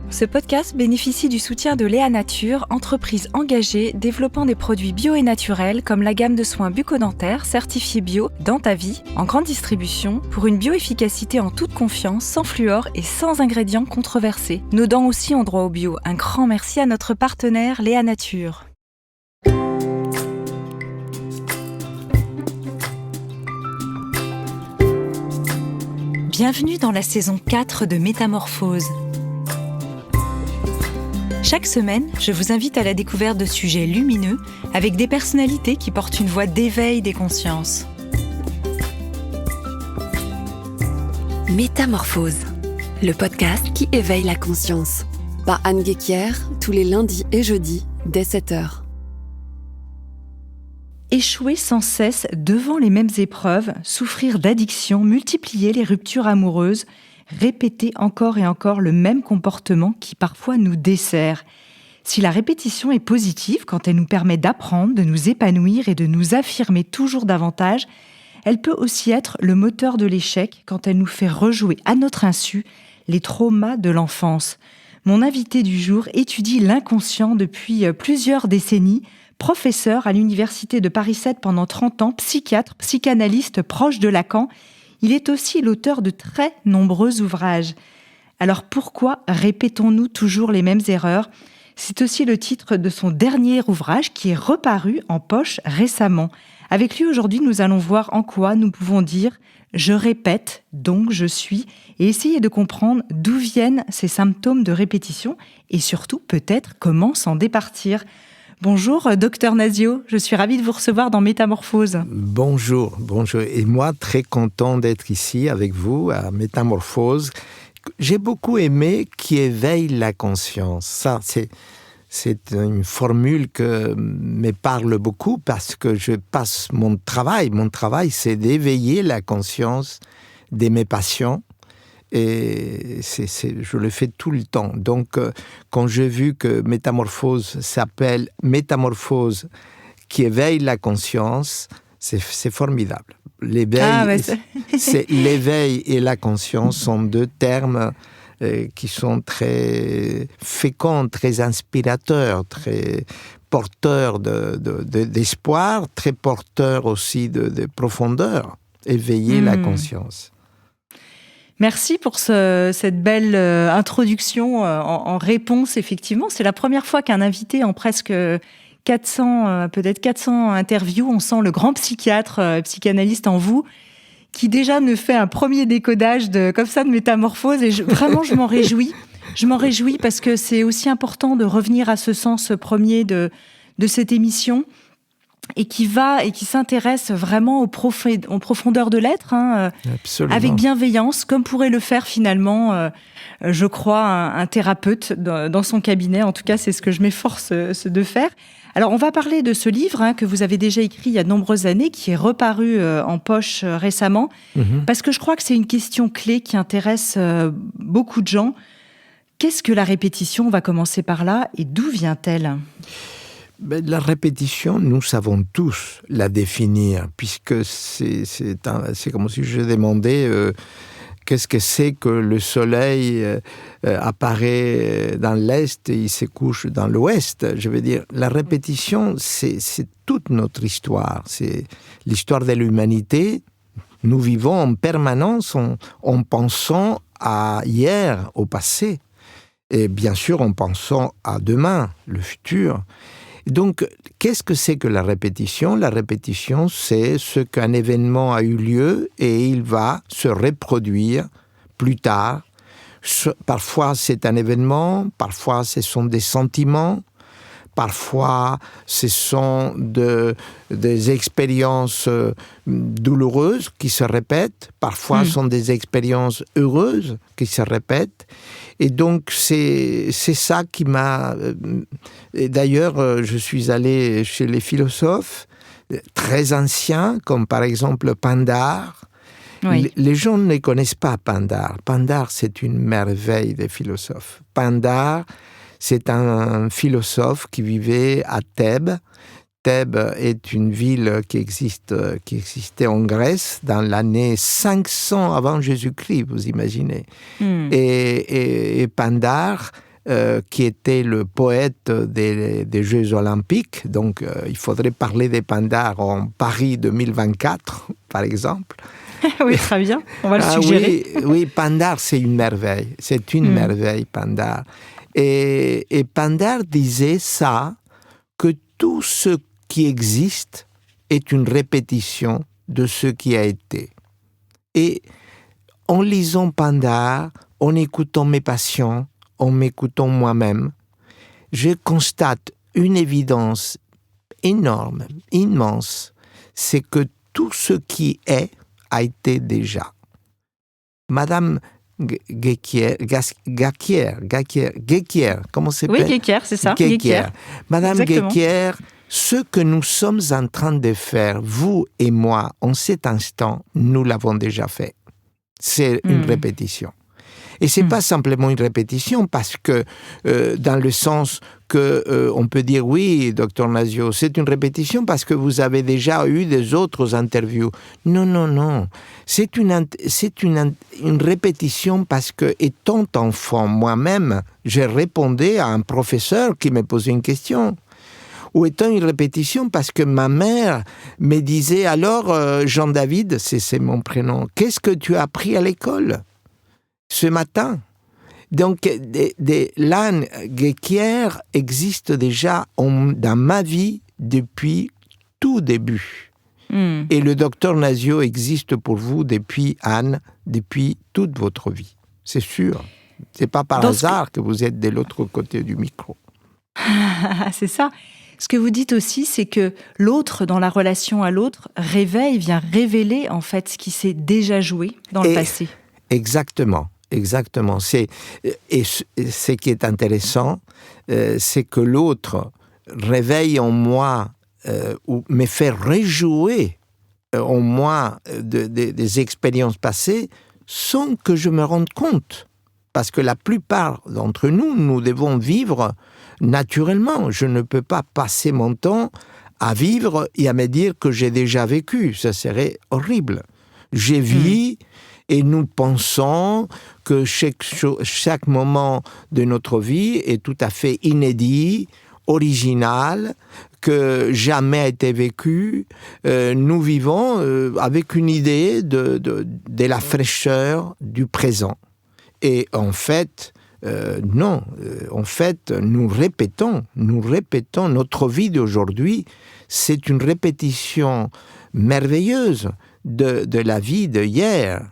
Ce podcast bénéficie du soutien de Léa Nature, entreprise engagée développant des produits bio et naturels comme la gamme de soins bucco-dentaires certifiés bio dans ta vie, en grande distribution, pour une bioefficacité en toute confiance, sans fluor et sans ingrédients controversés. Nos dents aussi ont droit au bio. Un grand merci à notre partenaire Léa Nature. Bienvenue dans la saison 4 de Métamorphose. Chaque semaine, je vous invite à la découverte de sujets lumineux avec des personnalités qui portent une voix d'éveil des consciences. Métamorphose, le podcast qui éveille la conscience. Par Anne Guéquière, tous les lundis et jeudis, dès 7h. Échouer sans cesse devant les mêmes épreuves, souffrir d'addiction, multiplier les ruptures amoureuses, répéter encore et encore le même comportement qui parfois nous dessert. Si la répétition est positive quand elle nous permet d'apprendre, de nous épanouir et de nous affirmer toujours davantage, elle peut aussi être le moteur de l'échec quand elle nous fait rejouer à notre insu les traumas de l'enfance. Mon invité du jour étudie l'inconscient depuis plusieurs décennies, professeur à l'université de Paris 7 pendant 30 ans, psychiatre, psychanalyste proche de Lacan. Il est aussi l'auteur de très nombreux ouvrages. Alors pourquoi répétons-nous toujours les mêmes erreurs ? C'est aussi le titre de son dernier ouvrage qui est reparu en poche récemment. Avec lui aujourd'hui, nous allons voir en quoi nous pouvons dire « je répète, donc je suis » et essayer de comprendre d'où viennent ces symptômes de répétition et surtout peut-être comment s'en départir. Bonjour, docteur Nazio, je suis ravie de vous recevoir dans Métamorphose. Bonjour. Et moi, très content d'être ici avec vous à Métamorphose. J'ai beaucoup aimé qui éveille la conscience. Ça, c'est une formule que me parle beaucoup parce que je passe mon travail. Mon travail, c'est d'éveiller la conscience de mes patients. Et je le fais tout le temps. Donc, quand j'ai vu que Métamorphose s'appelle Métamorphose qui éveille la conscience, c'est formidable. L'éveil et la conscience sont deux termes qui sont très féconds, très inspirateurs, très porteurs d'espoir, très porteurs aussi de profondeur. Éveiller la conscience. Merci pour cette belle introduction en réponse, effectivement. C'est la première fois qu'un invité en presque 400 interviews, on sent le grand psychiatre, psychanalyste en vous, qui déjà me fait un premier décodage de métamorphose. Et vraiment, je m'en réjouis. Je m'en réjouis parce que c'est aussi important de revenir à ce sens premier de cette émission. Et qui s'intéresse vraiment aux profondeurs de l'être, avec bienveillance, comme pourrait le faire finalement, je crois, un thérapeute dans son cabinet. En tout cas, c'est ce que je m'efforce de faire. Alors, on va parler de ce livre que vous avez déjà écrit il y a de nombreuses années, qui est reparu en poche récemment, parce que je crois que c'est une question clé qui intéresse beaucoup de gens. Qu'est-ce que la répétition ? On va commencer par là, et d'où vient-elle ? La répétition, nous savons tous la définir, puisque c'est comme si je demandais qu'est-ce que c'est que le soleil apparaît dans l'Est et il se couche dans l'Ouest. Je veux dire, la répétition, c'est toute notre histoire. C'est l'histoire de l'humanité. Nous vivons en permanence en pensant à hier, au passé. Et bien sûr, en pensant à demain, le futur. Donc, qu'est-ce que c'est que la répétition ? La répétition, c'est ce qu'un événement a eu lieu et il va se reproduire plus tard. Parfois, c'est un événement, parfois, ce sont des sentiments, parfois, ce sont des expériences douloureuses qui se répètent, parfois, ce sont des expériences heureuses qui se répètent. Et donc, c'est ça qui m'a... Et d'ailleurs, je suis allé chez les philosophes très anciens, comme par exemple Pindare. Oui. Les gens ne connaissent pas Pindare. Pindare, c'est une merveille des philosophes. Pindare, c'est un philosophe qui vivait à Thèbes. Thèbes est une ville qui existait en Grèce dans l'année 500 avant Jésus-Christ, vous imaginez. Et Pindare qui était le poète des Jeux Olympiques. Donc, il faudrait parler des Pindare en Paris 2024, par exemple. Oui, très bien. On va le suggérer. Oui, Pindare, c'est une merveille. C'est une merveille, Pindare. Et Pindare disait ça, que tout ce qui existe est une répétition de ce qui a été. Et en lisant Pindare, en écoutant mes patients, en m'écoutant moi-même, je constate une évidence énorme, immense, c'est que tout ce qui est a été déjà. Madame Guéquière, comment c'est? Oui, Guéquière, c'est ça. Guéquière. Madame Exactement. Guéquière, ce que nous sommes en train de faire, vous et moi, en cet instant, nous l'avons déjà fait. C'est une répétition. Et c'est pas simplement une répétition parce que, dans le sens que on peut dire oui, docteur Nasio, c'est une répétition parce que vous avez déjà eu des autres interviews. Non. C'est une répétition parce que, étant enfant, moi-même, je répondais à un professeur qui me posait une question. Ou étant une répétition parce que ma mère me disait alors, Jean-David, c'est mon prénom, qu'est-ce que tu as appris à l'école ce matin? Donc, l'âne Guéquière existe déjà dans ma vie depuis tout début. Et le docteur Nasio existe pour vous depuis, Anne, depuis toute votre vie. C'est sûr. C'est pas par hasard que vous êtes de l'autre côté du micro. C'est ça. Ce que vous dites aussi, c'est que l'autre, dans la relation à l'autre, vient révéler en fait ce qui s'est déjà joué dans le passé. Exactement. Et ce qui est intéressant, c'est que l'autre réveille en moi ou me fait rejouer en moi des expériences passées sans que je me rende compte. Parce que la plupart d'entre nous, nous devons vivre naturellement. Je ne peux pas passer mon temps à vivre et à me dire que j'ai déjà vécu. Ça serait horrible. Je vis et nous pensons que chaque moment de notre vie est tout à fait inédit, original, que jamais a été vécu. Nous vivons avec une idée de la fraîcheur du présent. Et en fait, non. En fait, nous répétons notre vie d'aujourd'hui. C'est une répétition merveilleuse de la vie de hier.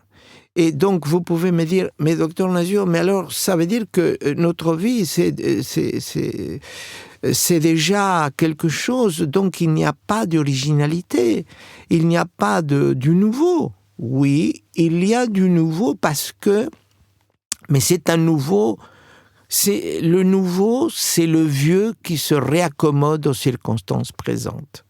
Et donc, vous pouvez me dire, mais docteur Nasio, mais alors, ça veut dire que notre vie, c'est déjà quelque chose, donc il n'y a pas d'originalité, il n'y a pas du nouveau. Oui, il y a du nouveau parce que, mais c'est un nouveau, le nouveau, c'est le vieux qui se réaccommode aux circonstances présentes.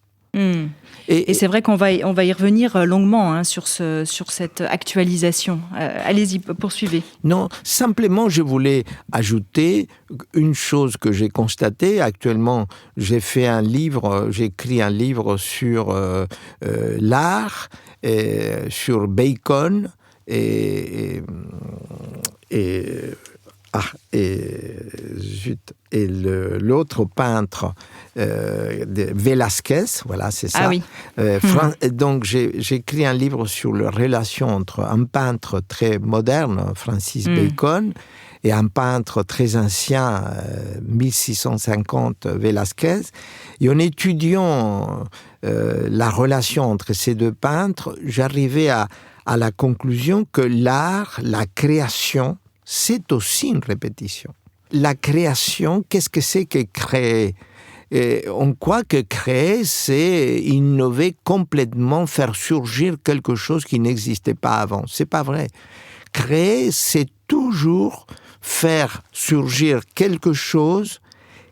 Et c'est vrai qu'on va y revenir longuement sur cette actualisation. Allez-y, poursuivez. Non, simplement, je voulais ajouter une chose que j'ai constatée. Actuellement, j'ai écrit un livre sur l'art, sur Bacon et l'autre peintre, Velázquez, voilà, c'est ça. Ah oui. Donc, j'ai écrit un livre sur la relation entre un peintre très moderne, Francis Bacon, et un peintre très ancien, 1650, Velázquez. Et en étudiant la relation entre ces deux peintres, j'arrivais à la conclusion que l'art, la création, c'est aussi une répétition. La création, qu'est-ce que c'est que créer? On croit que créer, c'est innover complètement, faire surgir quelque chose qui n'existait pas avant. C'est pas vrai. Créer, c'est toujours faire surgir quelque chose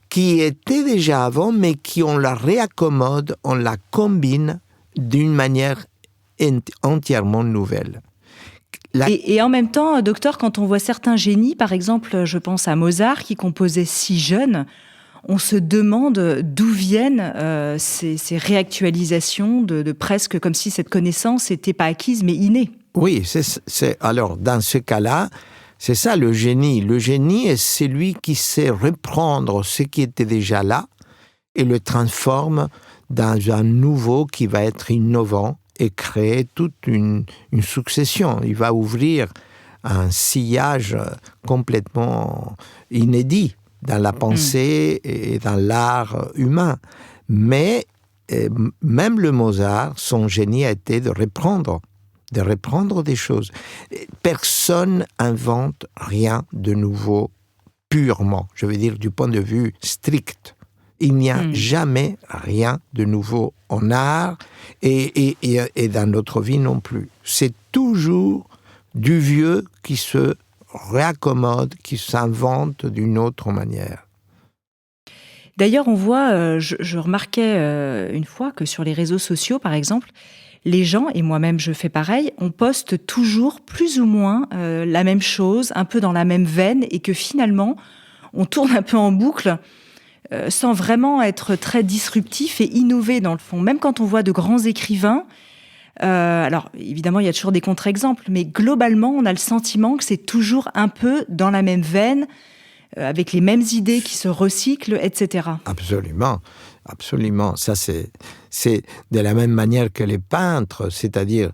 qui était déjà avant, mais qui on la réaccommode, on la combine d'une manière entièrement nouvelle. Et en même temps, docteur, quand on voit certains génies, par exemple, je pense à Mozart, qui composait si jeune, on se demande d'où viennent ces réactualisations, de presque comme si cette connaissance n'était pas acquise, mais innée. Oui, alors dans ce cas-là, C'est ça le génie. Le génie est celui qui sait reprendre ce qui était déjà là et le transforme dans un nouveau qui va être innovant et créer toute une succession. Il va ouvrir un sillage complètement inédit dans la pensée et dans l'art humain. Mais même le Mozart, son génie a été de reprendre des choses. Personne n'invente rien de nouveau purement, je veux dire du point de vue strict. Il n'y a jamais rien de nouveau en art et dans notre vie non plus. C'est toujours du vieux qui se réaccommode, qui s'invente d'une autre manière. D'ailleurs, on voit, je remarquais une fois que sur les réseaux sociaux, par exemple, les gens, et moi-même je fais pareil, on poste toujours plus ou moins la même chose, un peu dans la même veine, et que finalement, on tourne un peu en boucle sans vraiment être très disruptif et innover dans le fond. Même quand on voit de grands écrivains, alors évidemment il y a toujours des contre-exemples, mais globalement on a le sentiment que c'est toujours un peu dans la même veine, avec les mêmes idées qui se recyclent, etc. Absolument, absolument. Ça c'est de la même manière que les peintres, c'est-à-dire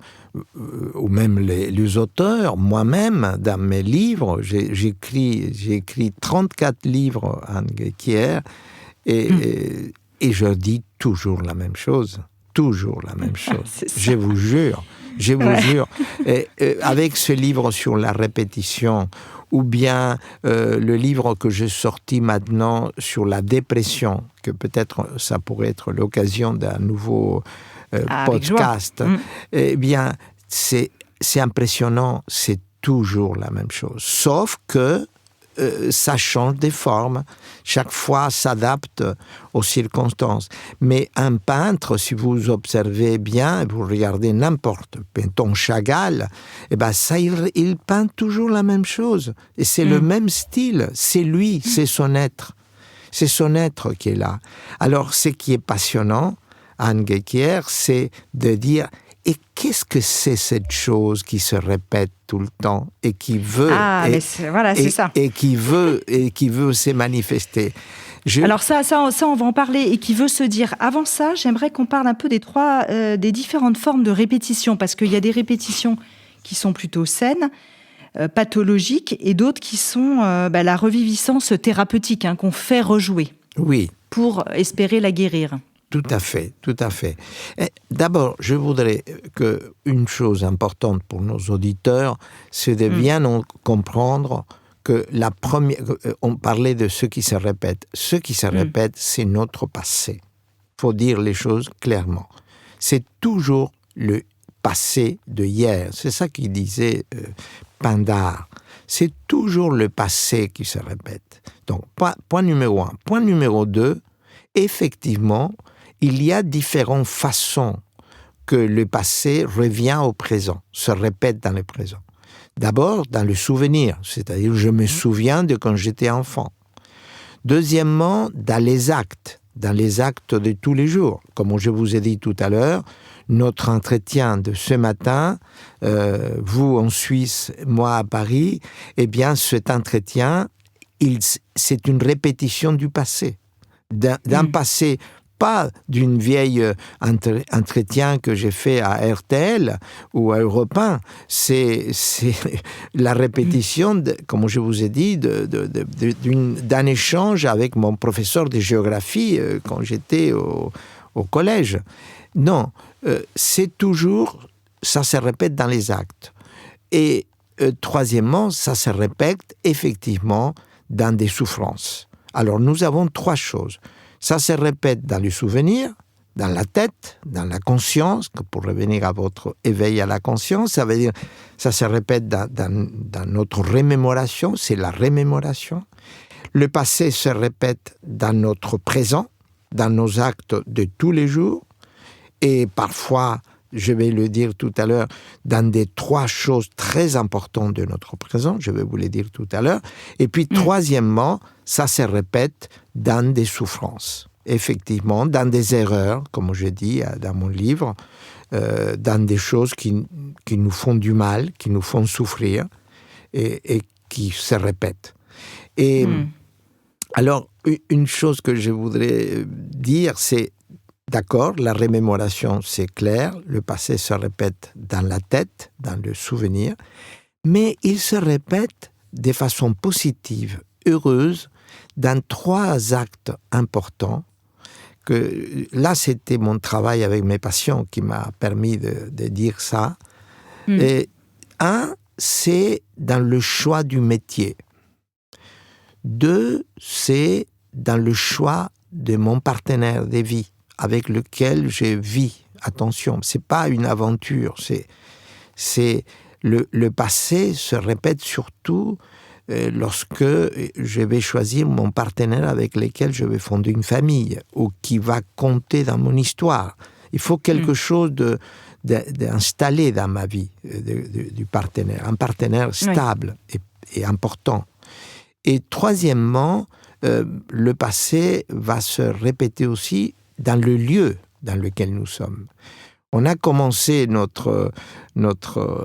ou même les auteurs. Moi-même, dans mes livres, j'ai écrit 34 livres en Guéquière et je dis toujours la même chose. Toujours la même chose. Je vous jure. Et, avec ce livre sur la répétition, ou bien le livre que j'ai sorti maintenant sur la dépression, que peut-être ça pourrait être l'occasion d'un nouveau podcast, eh bien, c'est impressionnant, c'est toujours la même chose. Sauf que ça change de forme. Chaque fois s'adapte aux circonstances. Mais un peintre, si vous observez bien, vous regardez n'importe, mettons Chagall, eh ben ça, il peint toujours la même chose. Et c'est le même style. C'est lui, c'est son être. C'est son être qui est là. Alors, ce qui est passionnant, Anne Guéquière, c'est de dire et qu'est-ce que c'est cette chose qui se répète tout le temps et qui veut et qui veut se manifester. Alors ça on va en parler et qui veut se dire. Avant ça, j'aimerais qu'on parle un peu des différentes formes de répétition, parce qu'il y a des répétitions qui sont plutôt saines, pathologiques, et d'autres qui sont la reviviscence thérapeutique, qu'on fait rejouer. Oui. Pour espérer la guérir. Tout à fait, tout à fait. D'abord, je voudrais qu'une chose importante pour nos auditeurs, c'est de bien comprendre que on parlait de ce qui se répète. Ce qui se répète, c'est notre passé. Il faut dire les choses clairement. C'est toujours le passé de hier. C'est ça qu'il disait Pindare. C'est toujours le passé qui se répète. Donc, point numéro 1. Point numéro 2, effectivement, il y a différentes façons que le passé revient au présent, se répète dans le présent. D'abord, dans le souvenir, c'est-à-dire je me souviens de quand j'étais enfant. Deuxièmement, dans les actes de tous les jours. Comme je vous ai dit tout à l'heure, notre entretien de ce matin, vous en Suisse, moi à Paris, eh bien cet entretien, c'est une répétition du passé. D'un passé, pas d'une vieille entretien que j'ai fait à RTL ou à Europe 1. C'est la répétition, comme je vous ai dit, d'un échange avec mon professeur de géographie quand j'étais au collège. Non, c'est toujours, ça se répète dans les actes. Et troisièmement, ça se répète effectivement dans des souffrances. Alors nous avons trois choses. Ça se répète dans le souvenir, dans la tête, dans la conscience, pour revenir à votre éveil à la conscience, ça veut dire, ça se répète dans notre remémoration, c'est la remémoration. Le passé se répète dans notre présent, dans nos actes de tous les jours, et parfois, je vais le dire tout à l'heure, dans des trois choses très importantes de notre présent, je vais vous le dire tout à l'heure. Et puis, troisièmement, ça se répète dans des souffrances. Effectivement, dans des erreurs, comme je dis dans mon livre, dans des choses qui nous font du mal, qui nous font souffrir, et qui se répètent. Et alors, une chose que je voudrais dire, c'est, d'accord, la remémoration, c'est clair, le passé se répète dans la tête, dans le souvenir, mais il se répète de façon positive, heureuse, dans 3 actes importants. Que, là, c'était mon travail avec mes patients qui m'a permis de dire ça. Et un, c'est dans le choix du métier. 2, c'est dans le choix de mon partenaire de vie avec lequel je vis. Attention, c'est pas une aventure, c'est le passé se répète surtout lorsque je vais choisir mon partenaire avec lequel je vais fonder une famille ou qui va compter dans mon histoire. Il faut quelque chose d'installé dans ma vie du partenaire, un partenaire stable et important. Et troisièmement, le passé va se répéter aussi dans le lieu dans lequel nous sommes. On a commencé notre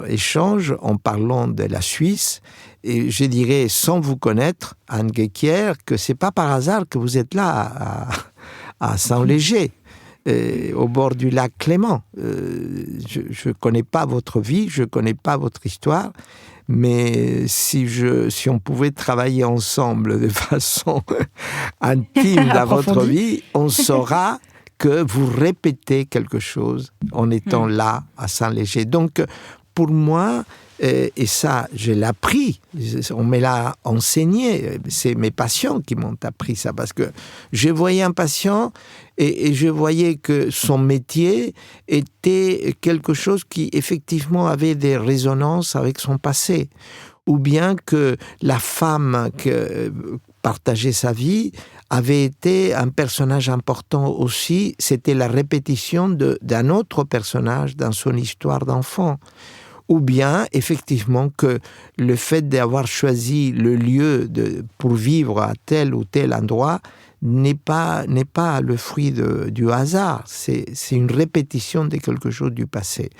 échange en parlant de la Suisse, et je dirais, sans vous connaître, Anne Guéquière, que c'est pas par hasard que vous êtes là à Saint-Léger, au bord du lac Clément. Je connais pas votre vie, je connais pas votre histoire, mais si on pouvait travailler ensemble de façon intime dans votre vie, on saura que vous répétez quelque chose en étant là, à Saint-Léger. Donc, pour moi, et ça, je l'ai appris, on me l'a enseigné, c'est mes patients qui m'ont appris ça, parce que je voyais un patient et je voyais que son métier était quelque chose qui, effectivement, avait des résonances avec son passé, ou bien que la femme que partageait sa vie avait été un personnage important aussi, c'était la répétition d'un autre personnage dans son histoire d'enfant. Ou bien, effectivement, que le fait d'avoir choisi le lieu pour vivre à tel ou tel endroit n'est pas le fruit du hasard. C'est une répétition de quelque chose du passé.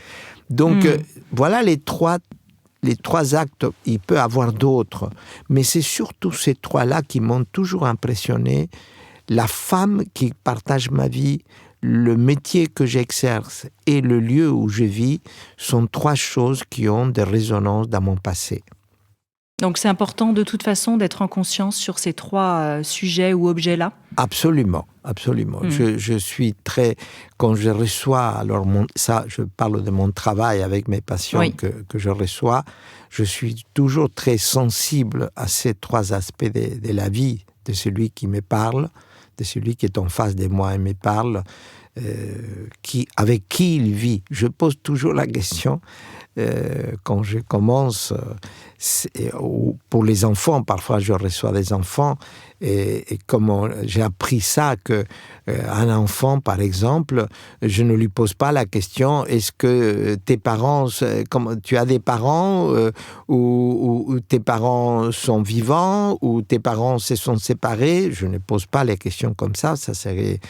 Donc, voilà les trois actes. Il peut y avoir d'autres, mais c'est surtout ces 3-là qui m'ont toujours impressionné. La femme qui partage ma vie, le métier que j'exerce et le lieu où je vis sont 3 choses qui ont des résonances dans mon passé. Donc c'est important de toute façon d'être en conscience sur ces 3 sujets ou objets-là ? Absolument, absolument. Je suis très... Quand je reçois, alors ça, je parle de mon travail avec mes patients que je reçois, je suis toujours très sensible à ces 3 aspects de la vie de celui qui me parle, de celui qui est en face de moi et me parle, avec qui il vit. Je pose toujours la question, quand je commence, pour les enfants, parfois je reçois des enfants, et comment j'ai appris ça, qu'un enfant, par exemple, je ne lui pose pas la question, est-ce que tes parents, tu as des parents, ou tes parents sont vivants, ou tes parents se sont séparés? Je ne pose pas les questions comme ça serait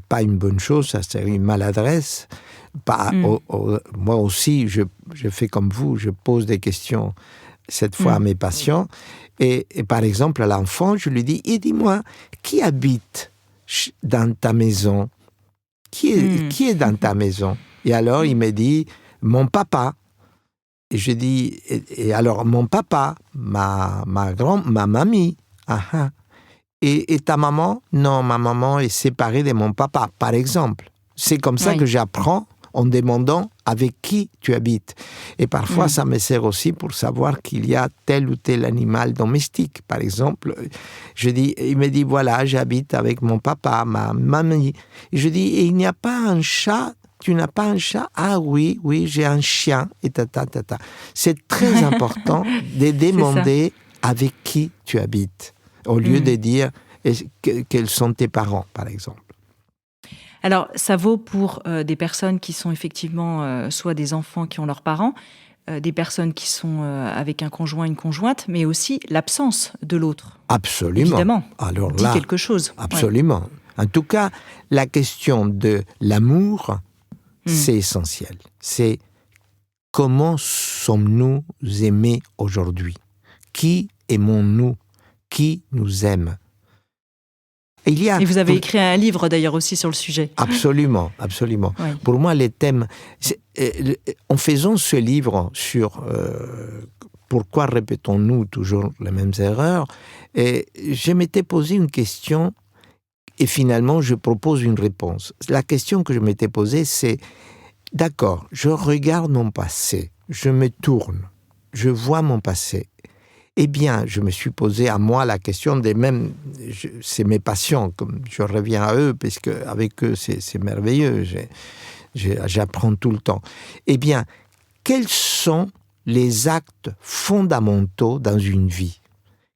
pas une bonne chose, ça serait une maladresse. Moi aussi, je fais comme vous, je pose des questions, cette fois à mes patients, et par exemple, à l'enfant, je lui dis, et dis-moi, qui habite dans ta maison? Qui est dans ta maison? Et alors, il me dit, mon papa. Et je dis, et alors, mon papa, ma mamie, et ta maman? Non, ma maman est séparée de mon papa, par exemple. C'est comme ça que j'apprends en demandant avec qui tu habites. Et parfois, ça me sert aussi pour savoir qu'il y a tel ou tel animal domestique. Par exemple, il me dit, voilà, j'habite avec mon papa, ma mamie. Et je dis, et il n'y a pas un chat? Tu n'as pas un chat? Ah oui, j'ai un chien. Et tata. C'est très important de demander avec qui tu habites, au lieu de dire quels sont tes parents, par exemple. Alors, ça vaut pour des personnes qui sont effectivement soit des enfants qui ont leurs parents, des personnes qui sont avec un conjoint, une conjointe, mais aussi l'absence de l'autre. Absolument. Évidemment, alors dit là, quelque chose. Absolument. Ouais. En tout cas, la question de l'amour, c'est essentiel. C'est comment sommes-nous aimés aujourd'hui? Qui aimons-nous? Qui nous aime? Et vous avez écrit un livre d'ailleurs aussi sur le sujet. Absolument, absolument. Oui. Pour moi, les thèmes... en faisant ce livre sur pourquoi répétons-nous toujours les mêmes erreurs, et je m'étais posé une question et finalement je propose une réponse. La question que je m'étais posée, c'est d'accord, je regarde mon passé, je me tourne, je vois mon passé. Eh bien, je me suis posé à moi la question des mêmes... C'est mes patients, comme je reviens à eux, parce qu'avec eux, c'est merveilleux, j'apprends tout le temps. Eh bien, quels sont les actes fondamentaux dans une vie?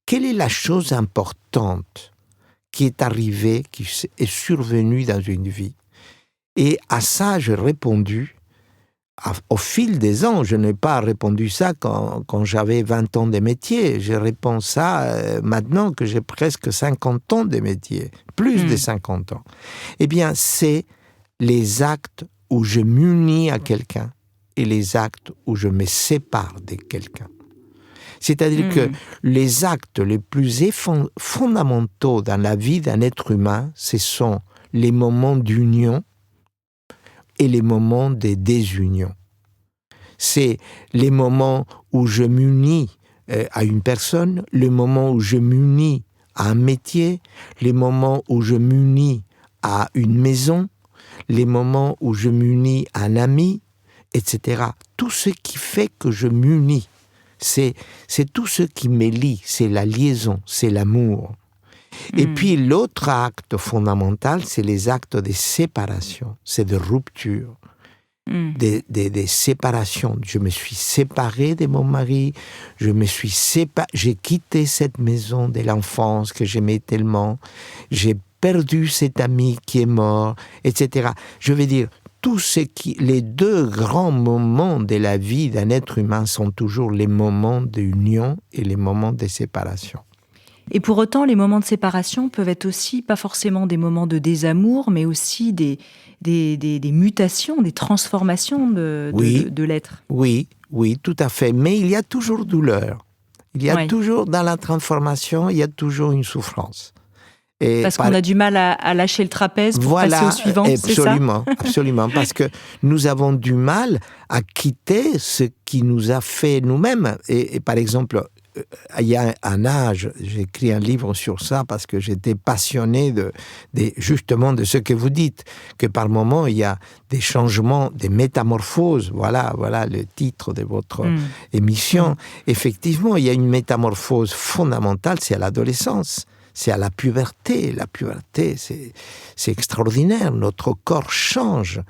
Quelle est la chose importante qui est arrivée, qui est survenue dans une vie? Et à ça, j'ai répondu... Au fil des ans, je n'ai pas répondu ça quand j'avais 20 ans de métier. Je réponds ça maintenant que j'ai presque 50 ans de métier, plus de 50 ans. Eh bien, c'est les actes où je m'unis à quelqu'un et les actes où je me sépare de quelqu'un. C'est-à-dire que les actes les plus fondamentaux dans la vie d'un être humain, ce sont les moments d'union et les moments de désunion. C'est les moments où je m'unis à une personne, les moments où je m'unis à un métier, les moments où je m'unis à une maison, les moments où je m'unis à un ami, etc. Tout ce qui fait que je m'unis, c'est tout ce qui me lie, c'est la liaison, c'est l'amour. Et puis l'autre acte fondamental, c'est les actes de séparation, c'est de rupture, des séparations. Je me suis séparé de mon mari, j'ai quitté cette maison de l'enfance que j'aimais tellement, j'ai perdu cet ami qui est mort, etc. Je veux dire, les deux grands moments de la vie d'un être humain sont toujours les moments d'union et les moments de séparation. Et pour autant, les moments de séparation peuvent être aussi, pas forcément des moments de désamour, mais aussi des mutations, des transformations de l'être. Oui, tout à fait. Mais il y a toujours douleur. Il y a toujours, dans la transformation, il y a toujours une souffrance. Parce qu'on a du mal à lâcher le trapèze pour passer au suivant, c'est ça ? Absolument, parce que nous avons du mal à quitter ce qui nous a fait nous-mêmes. Et par exemple, il y a un âge, j'ai écrit un livre sur ça parce que j'étais passionné justement de ce que vous dites, que par moments il y a des changements, des métamorphoses, voilà le titre de votre émission. Effectivement, il y a une métamorphose fondamentale, c'est à l'adolescence. C'est à la puberté. La puberté, c'est extraordinaire. Notre corps change.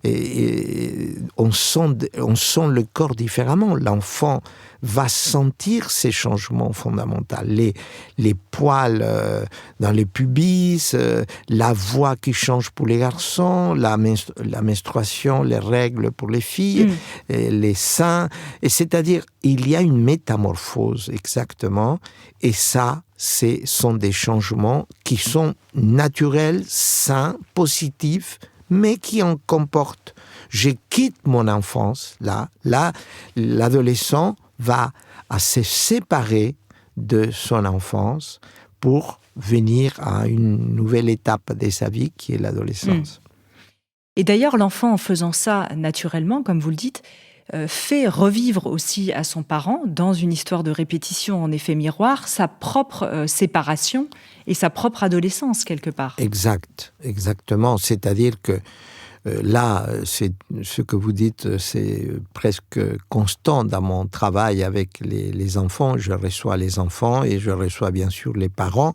Et on sent le corps différemment. L'enfant va sentir ces changements fondamentaux. Les poils dans les pubis, la voix qui change pour les garçons, la menstruation, les règles pour les filles, les seins. Et c'est-à-dire, il y a une métamorphose, exactement. Et ça, ce sont des changements qui sont naturels, sains, positifs, mais qui en comportent. Je quitte mon enfance, là, l'adolescent va à se séparer de son enfance pour venir à une nouvelle étape de sa vie qui est l'adolescence. Et d'ailleurs, l'enfant, en faisant ça naturellement, comme vous le dites, fait revivre aussi à son parent, dans une histoire de répétition en effet miroir, sa propre séparation et sa propre adolescence, quelque part. Exactement. C'est-à-dire que là, c'est, ce que vous dites, c'est presque constant dans mon travail avec les enfants. Je reçois les enfants et je reçois bien sûr les parents.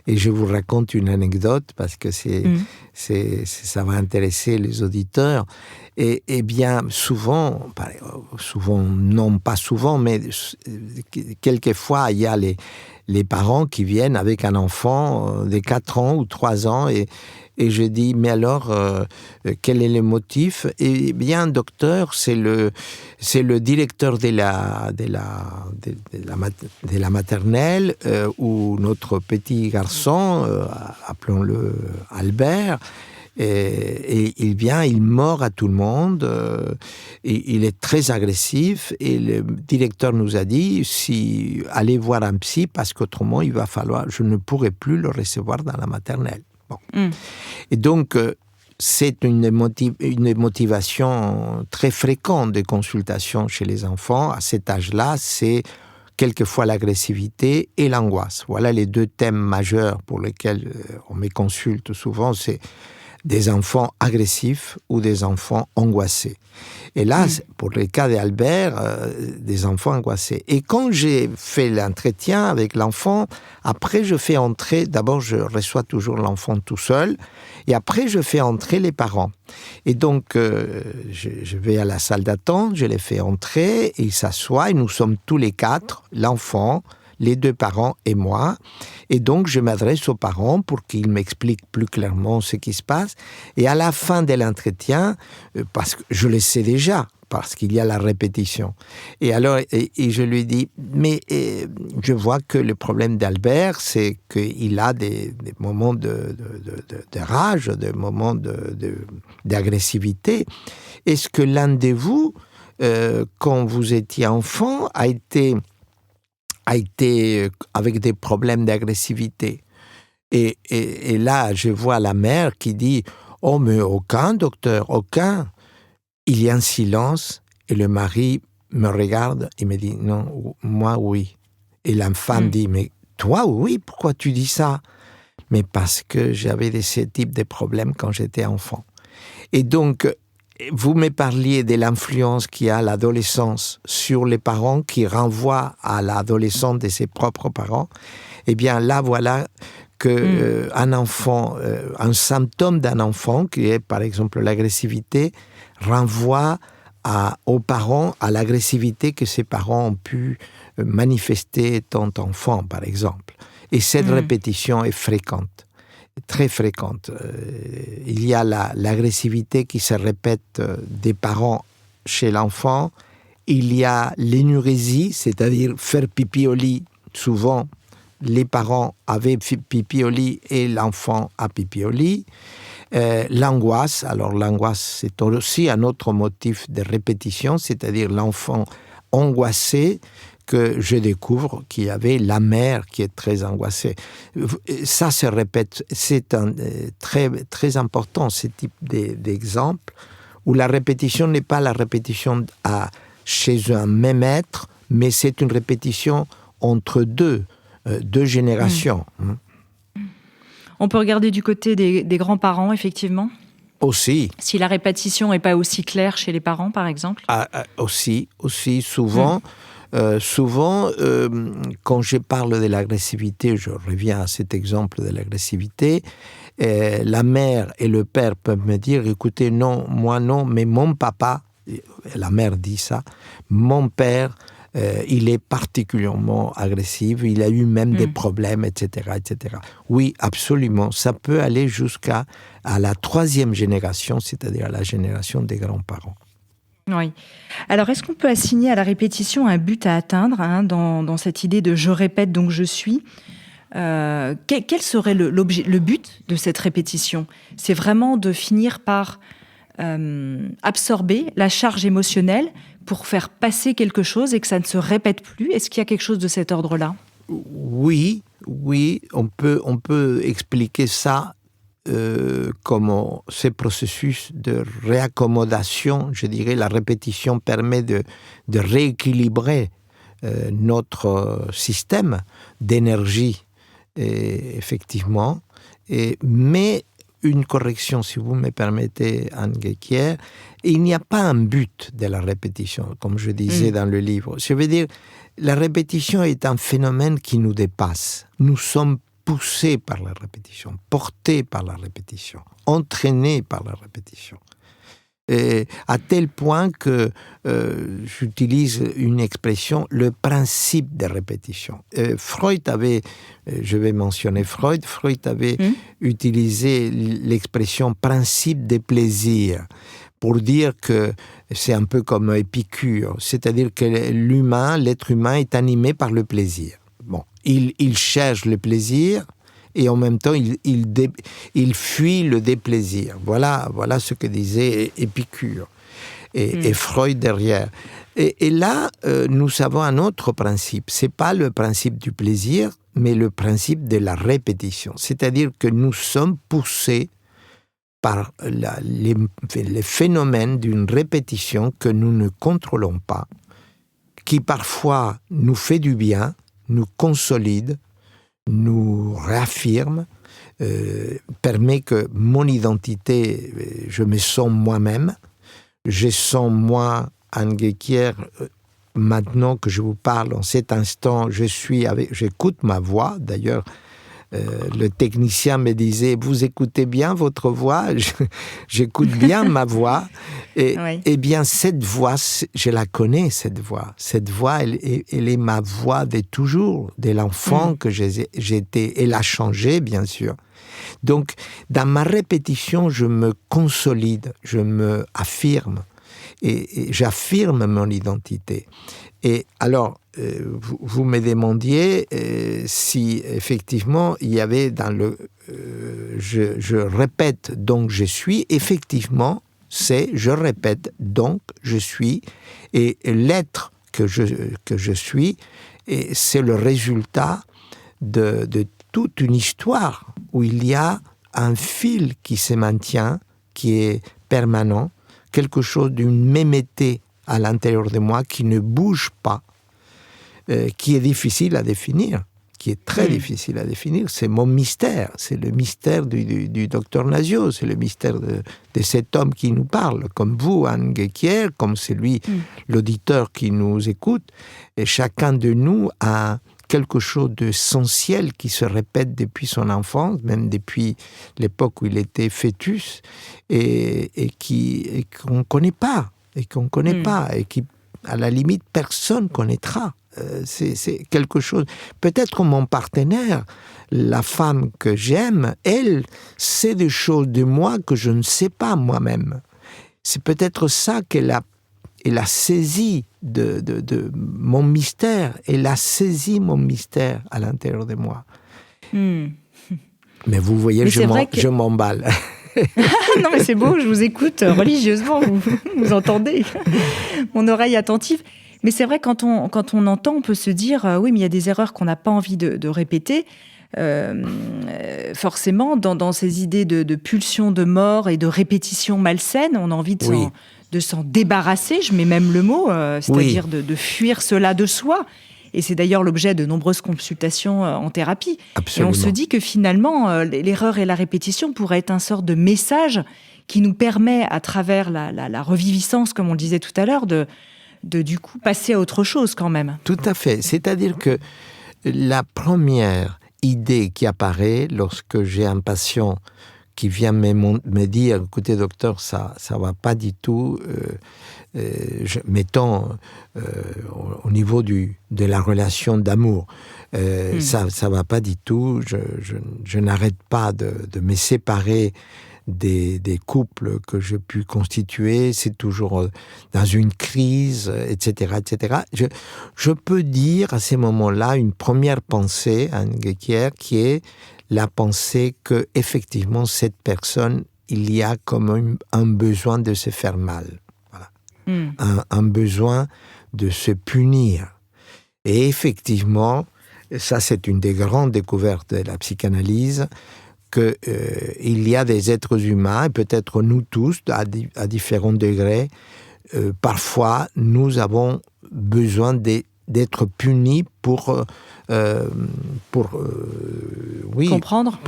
Et je vous raconte une anecdote parce que ça va intéresser les auditeurs. Et bien, souvent, non pas souvent, mais quelquefois, il y a les parents qui viennent avec un enfant de 4 ans ou 3 ans et je dis, mais alors, quel est le motif? Eh bien, docteur, c'est le directeur de la maternelle où notre petit garçon, appelons-le Albert, Et il vient, il mord à tout le monde, et il est très agressif, et le directeur nous a dit, allez voir un psy, parce qu'autrement, je ne pourrai plus le recevoir dans la maternelle. Bon. Et donc, c'est une motivation très fréquente de consultation chez les enfants. À cet âge-là, c'est quelquefois l'agressivité et l'angoisse. Voilà les deux thèmes majeurs pour lesquels on me consulte souvent, c'est des enfants agressifs ou des enfants angoissés. Et là, pour le cas d'Albert, des enfants angoissés. Et quand j'ai fait l'entretien avec l'enfant, après je fais entrer, d'abord je reçois toujours l'enfant tout seul, et après je fais entrer les parents. Et donc, je vais à la salle d'attente, je les fais entrer, et ils s'assoient, et nous sommes tous les quatre, l'enfant, les deux parents et moi. Et donc, je m'adresse aux parents pour qu'ils m'expliquent plus clairement ce qui se passe. Et à la fin de l'entretien, parce que je le sais déjà, parce qu'il y a la répétition. Et alors, et je lui dis, mais je vois que le problème d'Albert, c'est qu'il a des moments de rage, des moments d'agressivité. Est-ce que l'un de vous, quand vous étiez enfant, a été avec des problèmes d'agressivité? Et là, je vois la mère qui dit « Oh, mais aucun, docteur, aucun ». Il y a un silence et le mari me regarde et me dit « Non, moi, oui ». Et la femme dit « Mais toi, oui, pourquoi tu dis ça ?» Mais parce que j'avais ce type de problèmes quand j'étais enfant. Et donc, vous me parliez de l'influence qu'il y a à l'adolescence sur les parents qui renvoie à l'adolescence de ses propres parents. Eh bien, là, voilà que un enfant, un symptôme d'un enfant, qui est par exemple l'agressivité, renvoie aux parents, à l'agressivité que ses parents ont pu manifester étant enfant, par exemple. Et cette répétition est fréquente. Très fréquente. Il y a l'agressivité qui se répète des parents chez l'enfant. Il y a l'énurésie, c'est-à-dire faire pipi au lit. Souvent, les parents avaient pipi au lit et l'enfant a pipi au lit. L'angoisse, alors l'angoisse, c'est aussi un autre motif de répétition, c'est-à-dire l'enfant angoissé, que je découvre qu'il y avait la mère qui est très angoissée. Ça se répète, c'est très, très important, ce type d'exemple, où la répétition n'est pas la répétition chez un même être, mais c'est une répétition entre deux générations. On peut regarder du côté des grands-parents, effectivement. Aussi. Si la répétition n'est pas aussi claire chez les parents, par exemple. Aussi, souvent. Souvent, quand je parle de l'agressivité, je reviens à cet exemple de l'agressivité, la mère et le père peuvent me dire, écoutez, non, moi non, mais mon papa, la mère dit ça, mon père, il est particulièrement agressif, il a eu même des problèmes, etc., etc. Oui, absolument, ça peut aller jusqu'à la troisième génération, c'est-à-dire à la génération des grands-parents. Oui. Alors, est-ce qu'on peut assigner à la répétition un but à atteindre, dans cette idée de « je répète, donc je suis » quel serait le but de cette répétition ? C'est vraiment de finir par absorber la charge émotionnelle pour faire passer quelque chose et que ça ne se répète plus. Est-ce qu'il y a quelque chose de cet ordre-là ? Oui, on peut expliquer ça comme ce processus de réaccommodation, je dirais, la répétition permet de rééquilibrer notre système d'énergie, effectivement. Mais une correction, si vous me permettez, Anne Guéquière, il n'y a pas un but de la répétition, comme je disais dans le livre. Je veux dire, la répétition est un phénomène qui nous dépasse. Nous sommes poussés par la répétition, portés par la répétition, entraînés par la répétition. Et à tel point que j'utilise une expression, le principe de répétition. Freud avait, je vais mentionner Freud avait utilisé l'expression principe des plaisirs pour dire que c'est un peu comme Épicure, c'est-à-dire que l'être humain est animé par le plaisir. Bon, il cherche le plaisir et en même temps il fuit le déplaisir. Voilà ce que disait Épicure et Freud derrière. Et là, nous avons un autre principe. C'est pas le principe du plaisir, mais le principe de la répétition. C'est-à-dire que nous sommes poussés par les phénomènes d'une répétition que nous ne contrôlons pas, qui parfois nous fait du bien, nous consolide, nous réaffirme, permet que mon identité, je me sens moi-même, je sens moi, Anne Guéquière, maintenant que je vous parle, en cet instant, j'écoute ma voix. D'ailleurs, le technicien me disait, vous écoutez bien votre voix? J'écoute bien ma voix. Et, oui. Eh bien, cette voix, je la connais, cette voix. Cette voix, elle est ma voix de toujours, de l'enfant que j'étais. Elle a changé, bien sûr. Donc, dans ma répétition, je me consolide, je me affirme. Et j'affirme mon identité. Et alors, vous me demandiez si effectivement il y avait dans le je répète donc je suis, effectivement c'est je répète donc je suis, et l'être que je suis, et c'est le résultat de toute une histoire où il y a un fil qui se maintient, qui est permanent, quelque chose d'une mémété à l'intérieur de moi qui ne bouge pas, qui est difficile à définir, qui est très difficile à définir. C'est mon mystère, c'est le mystère du docteur Nasio, c'est le mystère de cet homme qui nous parle, comme vous, Anne Guéquière, comme celui, l'auditeur qui nous écoute. Et chacun de nous a quelque chose d'essentiel qui se répète depuis son enfance, même depuis l'époque où il était fœtus, et qu'on ne connaît pas, et qui, à la limite, personne connaîtra. C'est quelque chose... Peut-être mon partenaire, la femme que j'aime, elle sait des choses de moi que je ne sais pas moi-même. C'est peut-être ça qu'elle a saisi de mon mystère. Elle a saisi mon mystère à l'intérieur de moi. Mais vous voyez, je m'emballe. Non, mais c'est beau, je vous écoute religieusement, vous entendez, mon oreille attentive. Mais c'est vrai, quand on entend, on peut se dire, oui, mais il y a des erreurs qu'on n'a pas envie de répéter. Forcément, dans ces idées de pulsion de mort et de répétition malsaine, on a envie de s'en débarrasser, je mets même le mot, c'est-à-dire de fuir cela de soi. Et c'est d'ailleurs l'objet de nombreuses consultations en thérapie. Absolument. Et on se dit que finalement, l'erreur et la répétition pourraient être un sort de message qui nous permet, à travers la reviviscence, comme on le disait tout à l'heure, de du coup passer à autre chose quand même. Tout à fait. C'est-à-dire que la première idée qui apparaît lorsque j'ai un patient qui vient me dire, écoutez docteur, ça va pas du tout, mettons au niveau de la relation d'amour, ça va pas du tout, je n'arrête pas de me séparer des couples que j'ai pu constituer, c'est toujours dans une crise, etc., etc. Je peux dire à ces moments-là une première pensée, Anne Guéquière, qui est la pensée que effectivement cette personne, il y a comme un besoin de se faire mal, voilà. Un besoin de se punir. Et effectivement, ça c'est une des grandes découvertes de la psychanalyse, qu'il y a des êtres humains, et peut-être nous tous, à différents degrés, parfois nous avons besoin d'être punis pour comprendre,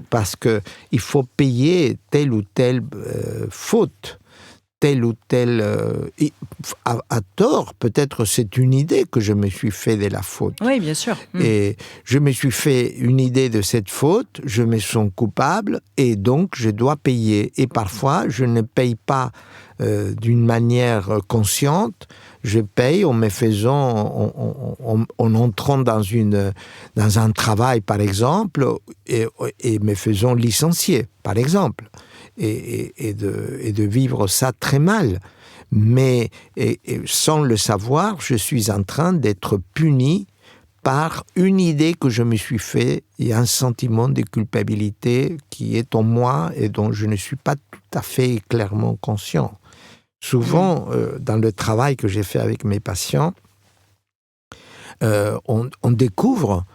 parce que il faut payer telle ou telle faute, telle ou telle à tort. Peut-être c'est une idée que je me suis fait de la faute. Oui, bien sûr. Et je me suis fait une idée de cette faute, je me sens coupable et donc je dois payer. Et parfois, je ne paye pas d'une manière consciente. Je paye en me faisant, en entrant dans un travail, par exemple, et me faisant licencier, par exemple. Et de vivre ça très mal. Mais sans le savoir, je suis en train d'être puni par une idée que je me suis fait et un sentiment de culpabilité qui est en moi et dont je ne suis pas tout à fait clairement conscient. Souvent, dans le travail que j'ai fait avec mes patients, on découvre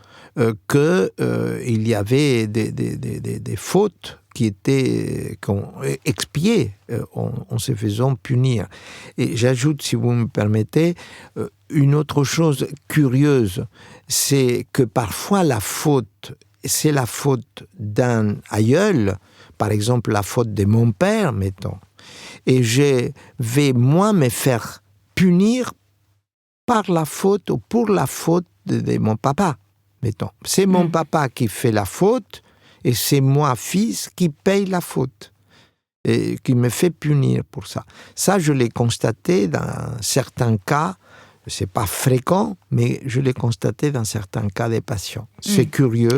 qu'il y avait des fautes qui étaient expiées en se faisant punir. Et j'ajoute, si vous me permettez, une autre chose curieuse, c'est que parfois la faute, c'est la faute d'un aïeul, par exemple la faute de mon père, mettons, et je vais moi me faire punir par la faute ou pour la faute de mon papa, mettons. C'est mon papa qui fait la faute et c'est moi, fils, qui paye la faute et qui me fait punir pour ça. Ça, je l'ai constaté dans certains cas, c'est pas fréquent, mais je l'ai constaté dans certains cas des patients. C'est curieux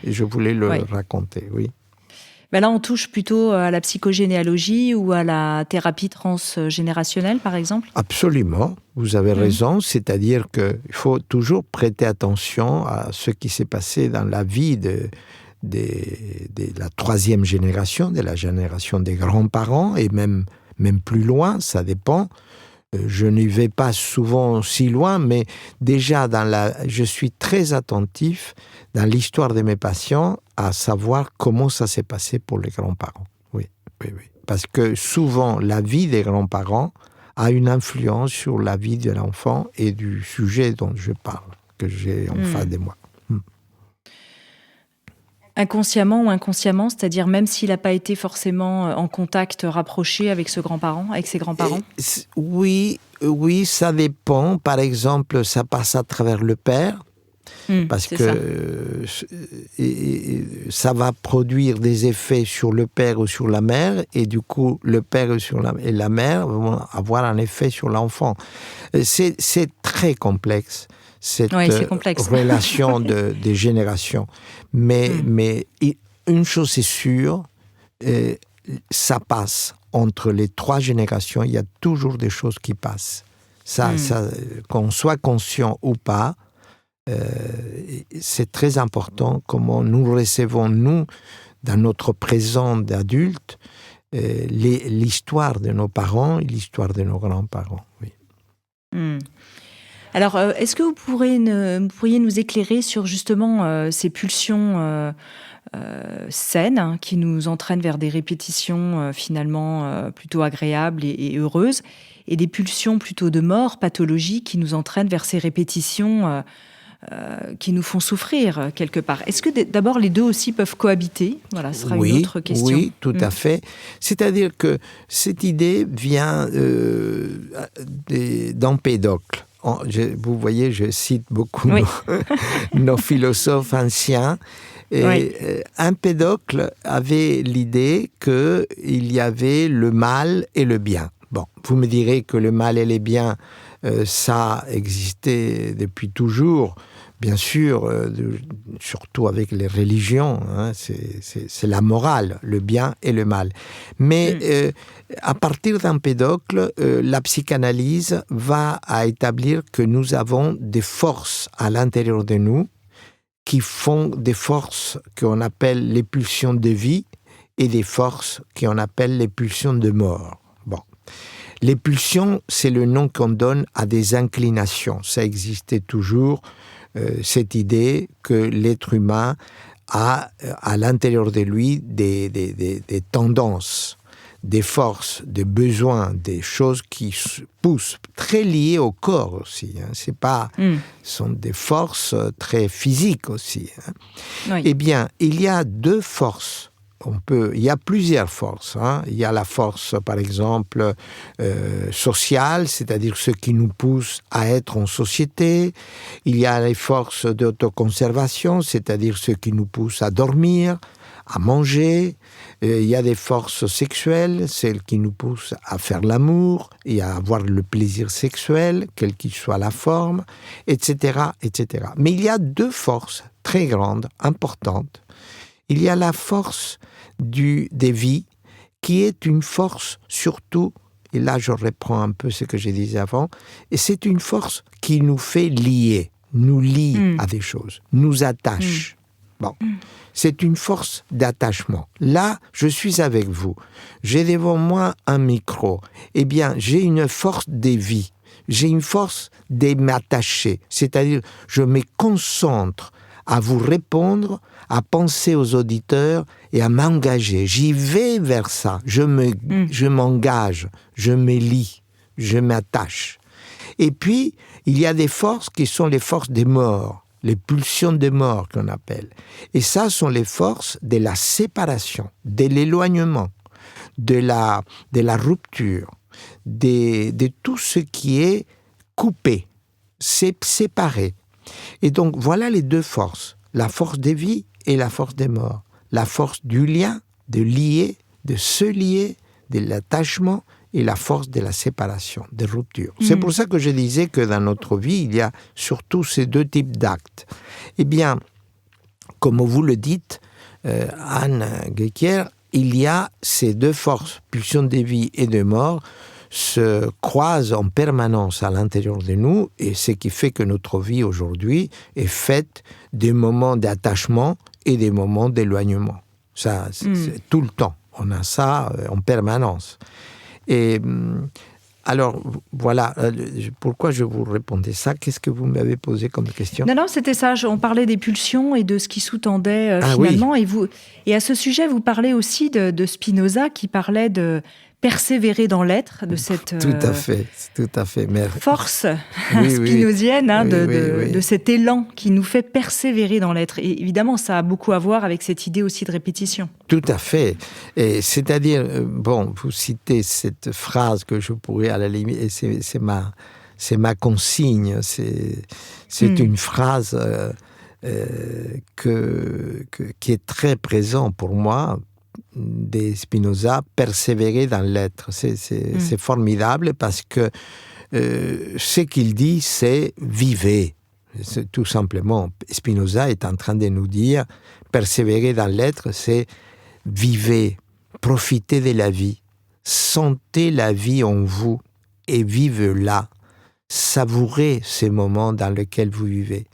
et je voulais le raconter, oui. Ben là, on touche plutôt à la psychogénéalogie ou à la thérapie transgénérationnelle, par exemple ? Absolument, vous avez raison. C'est-à-dire qu'il faut toujours prêter attention à ce qui s'est passé dans la vie de la troisième génération, de la génération des grands-parents, et même plus loin, ça dépend. Je n'y vais pas souvent si loin, mais déjà je suis très attentif dans l'histoire de mes patients à savoir comment ça s'est passé pour les grands-parents. Oui. Parce que souvent, la vie des grands-parents a une influence sur la vie de l'enfant et du sujet dont je parle, que j'ai en face de moi. Inconsciemment ou inconsciemment, c'est-à-dire même s'il n'a pas été forcément en contact rapproché avec ses grands-parents Oui, ça dépend. Par exemple, ça passe à travers le père, parce que ça va produire des effets sur le père ou sur la mère, et du coup, le père et la mère vont avoir un effet sur l'enfant. C'est très complexe. Cette relation des générations. Mais une chose est sûre, ça passe entre les trois générations, il y a toujours des choses qui passent. Ça, qu'on soit conscient ou pas, c'est très important comment nous recevons, nous, dans notre présent d'adulte, l'histoire de nos parents et l'histoire de nos grands-parents. Oui. Alors, est-ce que vous pourriez nous éclairer sur justement ces pulsions saines qui nous entraînent vers des répétitions finalement plutôt agréables et heureuses, et des pulsions plutôt de mort, pathologiques, qui nous entraînent vers ces répétitions qui nous font souffrir quelque part. Est-ce que d'abord les deux aussi peuvent cohabiter ? Voilà, ce sera une autre question. Oui, tout à fait. C'est-à-dire que cette idée vient d'Empédocle. Vous voyez, je cite beaucoup nos philosophes anciens. Empédocle avait l'idée qu'il y avait le mal et le bien. Bon, vous me direz que le mal et le bien, ça existait depuis toujours. Bien sûr, surtout avec les religions, c'est la morale, le bien et le mal. Mais à partir d'Empédocle, la psychanalyse va à établir que nous avons des forces à l'intérieur de nous qui font des forces qu'on appelle les pulsions de vie et des forces qu'on appelle les pulsions de mort. Bon. Les pulsions, c'est le nom qu'on donne à des inclinations. Ça existait toujours. Cette idée que l'être humain a à l'intérieur de lui des tendances, des forces, des besoins, des choses qui poussent, très liées au corps aussi. C'est pas, sont des forces très physiques aussi. Eh bien, il y a deux forces. Il y a plusieurs forces. Il y a la force, par exemple, sociale, c'est-à-dire ce qui nous pousse à être en société. Il y a les forces d'autoconservation, c'est-à-dire ce qui nous pousse à dormir, à manger. Il y a des forces sexuelles, celles qui nous poussent à faire l'amour et à avoir le plaisir sexuel, quelle qu'il soit la forme, etc., etc. Mais il y a deux forces très grandes, importantes. Il y a la force des vies, qui est une force surtout, et là je reprends un peu ce que je disais avant, et c'est une force qui nous fait lier. nous lie à des choses, nous attache. Bon, c'est une force d'attachement. Là, je suis avec vous. J'ai devant moi un micro. Eh bien, j'ai une force de vie. J'ai une force de m'attacher. C'est-à-dire, je me concentre à vous répondre, à penser aux auditeurs et à m'engager. J'y vais vers ça. Je m'engage, je me lie, je m'attache. Et puis, il y a des forces qui sont les forces des morts, les pulsions de mort qu'on appelle. Et ça sont les forces de la séparation, de l'éloignement, de la rupture, de tout ce qui est coupé, séparé. Et donc, voilà les deux forces, la force des vies et la force des morts. La force du lien, de lier, de se lier, de l'attachement, et la force de la séparation, de rupture. C'est pour ça que je disais que dans notre vie, il y a surtout ces deux types d'actes. Eh bien, comme vous le dites, Anne Gequière, il y a ces deux forces, pulsion de vie et de mort, se croisent en permanence à l'intérieur de nous, et ce qui fait que notre vie aujourd'hui est faite des moments d'attachement et des moments d'éloignement. Ça, c'est tout le temps. On a ça en permanence. Et alors, voilà, pourquoi je vous répondais ça? Qu'est-ce que vous m'avez posé comme question? Non, c'était ça. On parlait des pulsions et de ce qui sous-tendait finalement. Oui. Et à ce sujet, vous parlez aussi de Spinoza qui parlait de persévérer dans l'être, de cette tout à fait. force spinozienne, de cet élan qui nous fait persévérer dans l'être. Et évidemment, ça a beaucoup à voir avec cette idée aussi de répétition. Tout à fait. Et c'est-à-dire, vous citez cette phrase que je pourrais à la limite, et c'est ma consigne, c'est une phrase qui est très présente pour moi, de Spinoza, persévérer dans l'être. C'est formidable parce que ce qu'il dit, c'est vivez. C'est tout simplement. Spinoza est en train de nous dire, persévérer dans l'être, c'est vivez, profitez de la vie, sentez la vie en vous et vivez-la. Savourez ces moments dans lesquels vous vivez.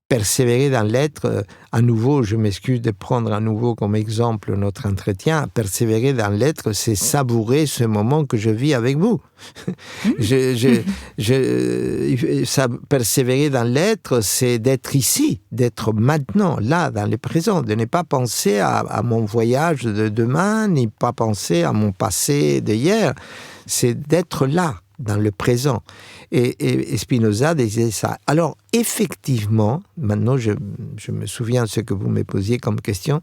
Persévérer dans l'être, à nouveau, je m'excuse de prendre à nouveau comme exemple notre entretien, persévérer dans l'être, c'est savourer ce moment que je vis avec vous. Persévérer dans l'être, c'est d'être ici, d'être maintenant, là, dans le présent, de ne pas penser à mon voyage de demain, ni pas penser à mon passé d'hier, c'est d'être là, dans le présent. Et Spinoza disait ça. Alors, effectivement, maintenant je me souviens de ce que vous me posiez comme question,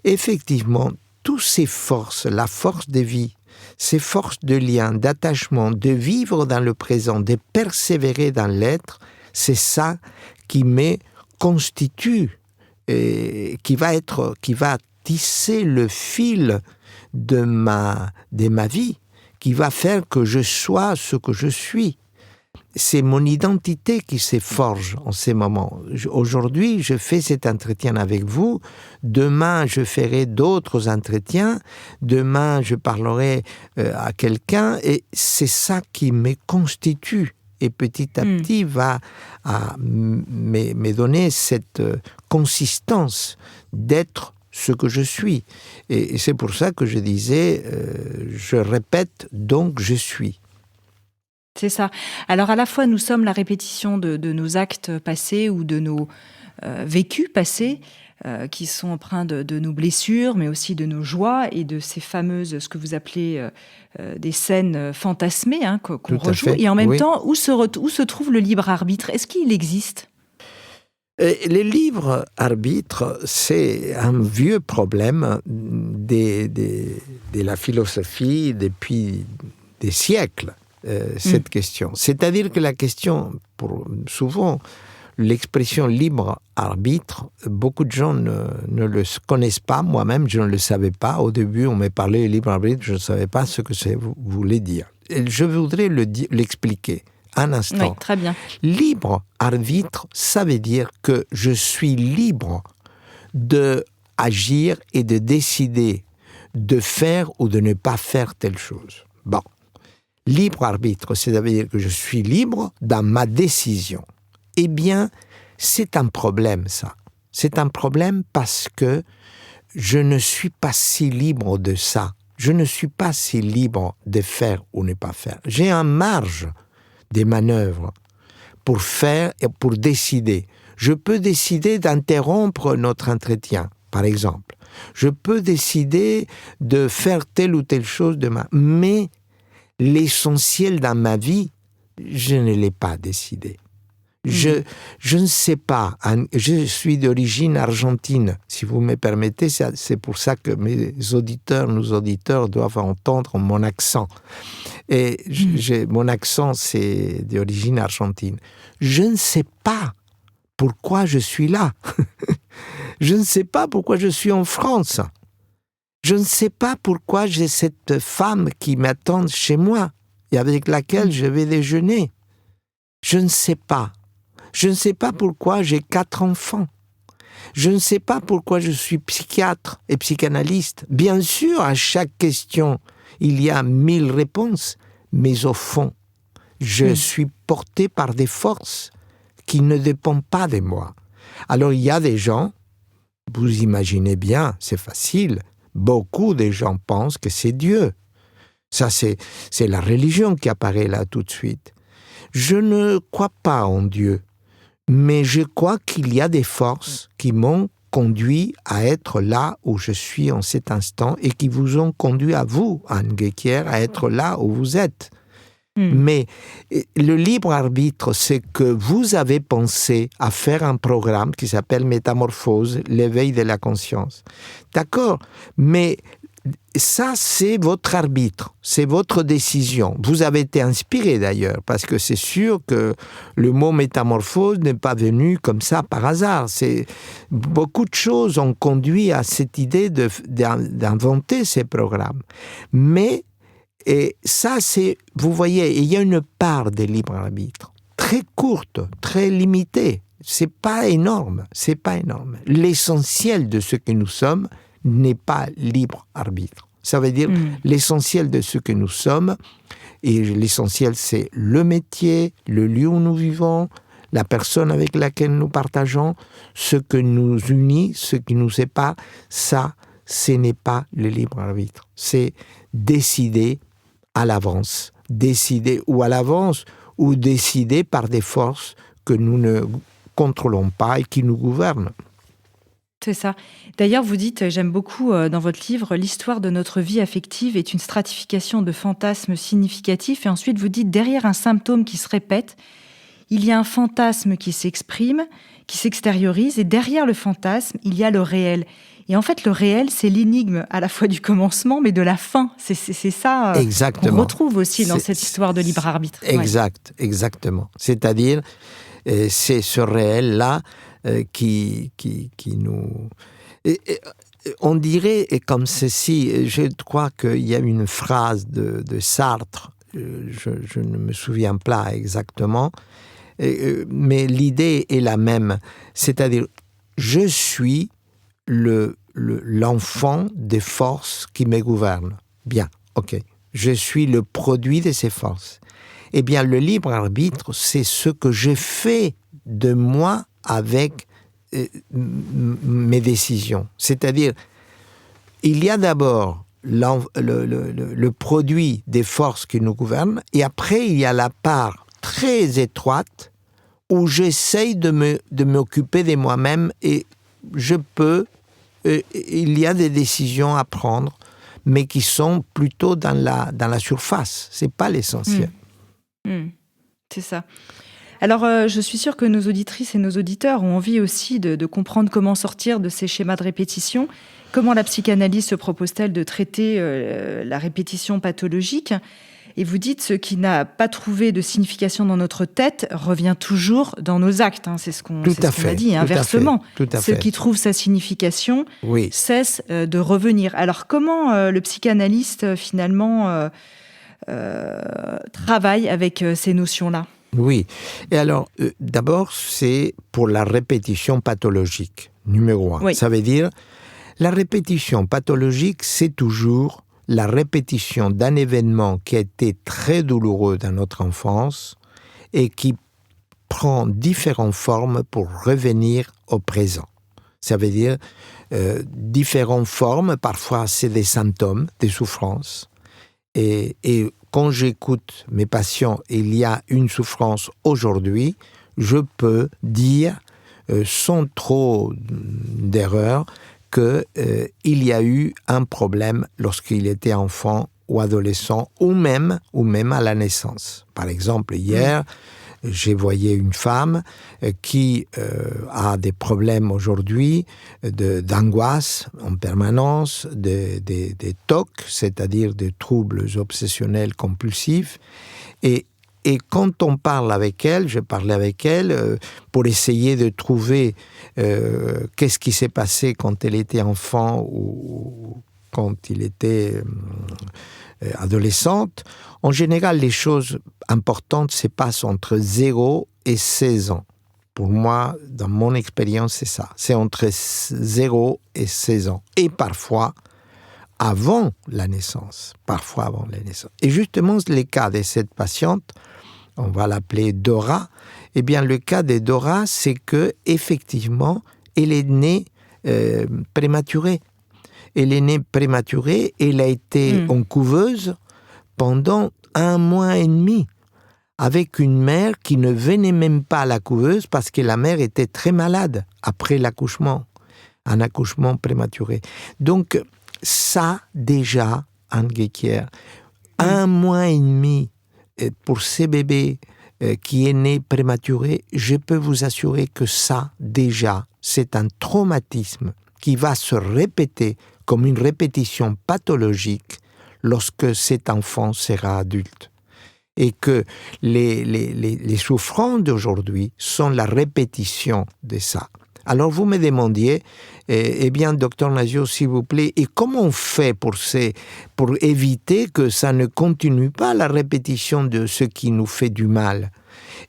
effectivement, toutes ces forces, la force de vie, ces forces de lien, d'attachement, de vivre dans le présent, de persévérer dans l'être, c'est ça qui me constitue, et qui va tisser le fil de ma vie, qui va faire que je sois ce que je suis. C'est mon identité qui se forge en ces moments. Aujourd'hui, je fais cet entretien avec vous. Demain, je ferai d'autres entretiens. Demain, je parlerai à quelqu'un. Et c'est ça qui me constitue. Et petit à petit, va me donner cette consistance d'être ce que je suis. Et c'est pour ça que je disais, je répète, donc je suis. C'est ça. Alors à la fois, nous sommes la répétition de nos actes passés ou de nos vécus passés, qui sont empreints de nos blessures, mais aussi de nos joies et de ces fameuses, ce que vous appelez des scènes fantasmées, qu'on rejoue. Et en même temps, où se trouve le libre arbitre? Est-ce qu'il existe? Le libre arbitre, c'est un vieux problème de la philosophie depuis des siècles, cette question. C'est-à-dire que la question, souvent, l'expression libre arbitre, beaucoup de gens ne le connaissent pas. Moi-même, je ne le savais pas. Au début, on me parlait de libre arbitre, je ne savais pas ce que ça voulait dire. Et je voudrais l'expliquer. Un instant. Oui, très bien. Libre arbitre, ça veut dire que je suis libre d'agir et de décider de faire ou de ne pas faire telle chose. Bon. Libre arbitre, ça veut dire que je suis libre dans ma décision. Eh bien, c'est un problème, ça. C'est un problème parce que je ne suis pas si libre de ça. Je ne suis pas si libre de faire ou ne pas faire. J'ai une marge des manœuvres pour faire et pour décider. Je peux décider d'interrompre notre entretien, par exemple. Je peux décider de faire telle ou telle chose demain. Mais l'essentiel dans ma vie, je ne l'ai pas décidé. Je ne sais pas, je suis d'origine argentine, si vous me permettez, c'est pour ça que nos auditeurs doivent entendre mon accent. Et mon accent, c'est d'origine argentine. Je ne sais pas pourquoi je suis là. Je ne sais pas pourquoi je suis en France. Je ne sais pas pourquoi j'ai cette femme qui m'attend chez moi et avec laquelle je vais déjeuner. Je ne sais pas. Je ne sais pas pourquoi j'ai 4 enfants. Je ne sais pas pourquoi je suis psychiatre et psychanalyste. Bien sûr, à chaque question, il y a 1000 réponses, mais au fond, je suis porté par des forces qui ne dépendent pas de moi. Alors, il y a des gens, vous imaginez bien, c'est facile, beaucoup de gens pensent que c'est Dieu. Ça, c'est la religion qui apparaît là tout de suite. Je ne crois pas en Dieu. Mais je crois qu'il y a des forces qui m'ont conduit à être là où je suis en cet instant et qui vous ont conduit à vous, Anne Guéquier, à être là où vous êtes. Mais le libre arbitre, c'est que vous avez pensé à faire un programme qui s'appelle Métamorphose, l'éveil de la conscience. D'accord, mais ça, c'est votre arbitre, c'est votre décision. Vous avez été inspiré d'ailleurs, parce que c'est sûr que le mot métamorphose n'est pas venu comme ça par hasard. Beaucoup de choses ont conduit à cette idée d'inventer ces programmes. Mais ça, vous voyez, il y a une part de libre arbitre, très courte, très limitée. C'est pas énorme. L'essentiel de ce que nous sommes n'est pas libre arbitre. Ça veut dire l'essentiel de ce que nous sommes, et l'essentiel c'est le métier, le lieu où nous vivons, la personne avec laquelle nous partageons, ce que nous unit, ce qui nous sépare, ça, ce n'est pas le libre arbitre. C'est décider à l'avance. Décider ou décider par des forces que nous ne contrôlons pas et qui nous gouvernent. C'est ça. D'ailleurs, vous dites, j'aime beaucoup dans votre livre, l'histoire de notre vie affective est une stratification de fantasmes significatifs. Et ensuite, vous dites, derrière un symptôme qui se répète, il y a un fantasme qui s'exprime, qui s'extériorise. Et derrière le fantasme, il y a le réel. Et en fait, le réel, c'est l'énigme à la fois du commencement, mais de la fin. C'est ça qu'on retrouve aussi dans cette histoire de libre arbitre. Exactement. C'est-à-dire, c'est ce réel-là qui nous... on dirait comme ceci, je crois qu'il y a une phrase de Sartre, je ne me souviens pas exactement, mais l'idée est la même, c'est-à-dire je suis l'enfant des forces qui me gouvernent. Bien, ok, je suis le produit de ces forces. Eh bien, le libre arbitre, c'est ce que je fais de moi avec mes décisions. C'est-à-dire, il y a d'abord le produit des forces qui nous gouvernent, et après, il y a la part très étroite où j'essaye de m'occuper de moi-même, et il y a des décisions à prendre, mais qui sont plutôt dans la surface. C'est pas l'essentiel. C'est ça. Alors, je suis sûre que nos auditrices et nos auditeurs ont envie aussi de comprendre comment sortir de ces schémas de répétition. Comment la psychanalyse se propose-t-elle de traiter la répétition pathologique ? Et vous dites, ce qui n'a pas trouvé de signification dans notre tête revient toujours dans nos actes. C'est ce qu'on a dit, inversement. Ce qui trouve sa signification cesse de revenir. Alors, comment le psychanalyste, finalement, travaille avec ces notions-là ? Oui. Et alors, d'abord, c'est pour la répétition pathologique, numéro 1. Oui. Ça veut dire, la répétition pathologique, c'est toujours la répétition d'un événement qui a été très douloureux dans notre enfance et qui prend différentes formes pour revenir au présent. Ça veut dire différentes formes, parfois c'est des symptômes, des souffrances. Et quand j'écoute mes patients, il y a une souffrance aujourd'hui, je peux dire sans trop d'erreur qu'il y a eu un problème lorsqu'il était enfant ou adolescent ou même à la naissance. Par exemple, hier, j'ai voyé une femme qui a des problèmes aujourd'hui d'angoisse en permanence, des TOC, c'est-à-dire des troubles obsessionnels compulsifs. Et quand on parle avec elle, je parlais avec elle pour essayer de trouver qu'est-ce qui s'est passé quand elle était enfant ou quand il était adolescente. En général, les choses importantes se passent entre 0 et 16 ans. Pour moi, dans mon expérience, c'est ça. C'est entre 0 et 16 ans. Et parfois, avant la naissance. Et justement, le cas de cette patiente, on va l'appeler Dora, eh bien, le cas de Dora, c'est que effectivement, elle est née prématurée. Elle est née prématurée, elle a été en couveuse pendant 1 mois et demi, avec une mère qui ne venait même pas à la couveuse parce que la mère était très malade après l'accouchement, un accouchement prématuré. Donc, ça, déjà, Anne Guéquière, 1 mois et demi pour ces bébés qui est né prématuré, je peux vous assurer que ça, déjà, c'est un traumatisme qui va se répéter comme une répétition pathologique lorsque cet enfant sera adulte. Et que les souffrances d'aujourd'hui sont la répétition de ça. Alors vous me demandiez, eh bien, docteur Nasio, s'il vous plaît, et comment on fait pour éviter que ça ne continue pas la répétition de ce qui nous fait du mal?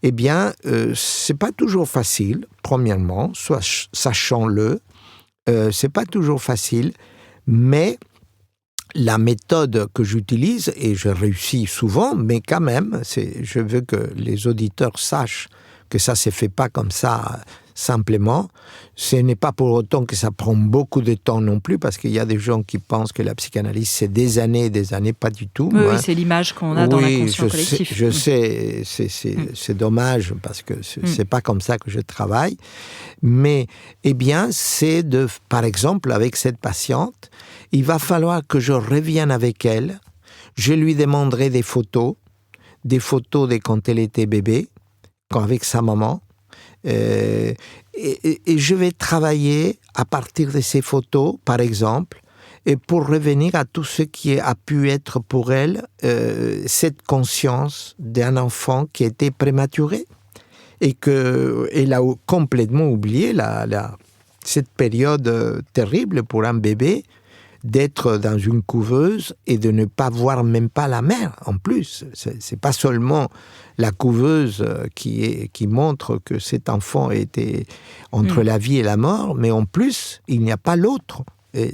Eh bien, c'est pas toujours facile, premièrement, sachons-le, c'est pas toujours facile, mais la méthode que j'utilise, et je réussis souvent, mais quand même, je veux que les auditeurs sachent que ça ne se fait pas comme ça simplement. Ce n'est pas pour autant que ça prend beaucoup de temps non plus, parce qu'il y a des gens qui pensent que la psychanalyse, c'est des années, pas du tout. Oui, c'est l'image qu'on a dans l'inconscient collectif. Je sais, c'est dommage, parce que c'est pas comme ça que je travaille. Mais, eh bien, c'est par exemple, avec cette patiente, il va falloir que je revienne avec elle. Je lui demanderai des photos de quand elle était bébé, avec sa maman. Et je vais travailler à partir de ces photos, par exemple, et pour revenir à tout ce qui a pu être pour elle cette conscience d'un enfant qui était prématuré et qu'elle a complètement oublié cette période terrible pour un bébé d'être dans une couveuse et de ne pas voir même pas la mère en plus. C'est pas seulement la couveuse qui montre que cet enfant était entre la vie et la mort, mais en plus, il n'y a pas l'autre.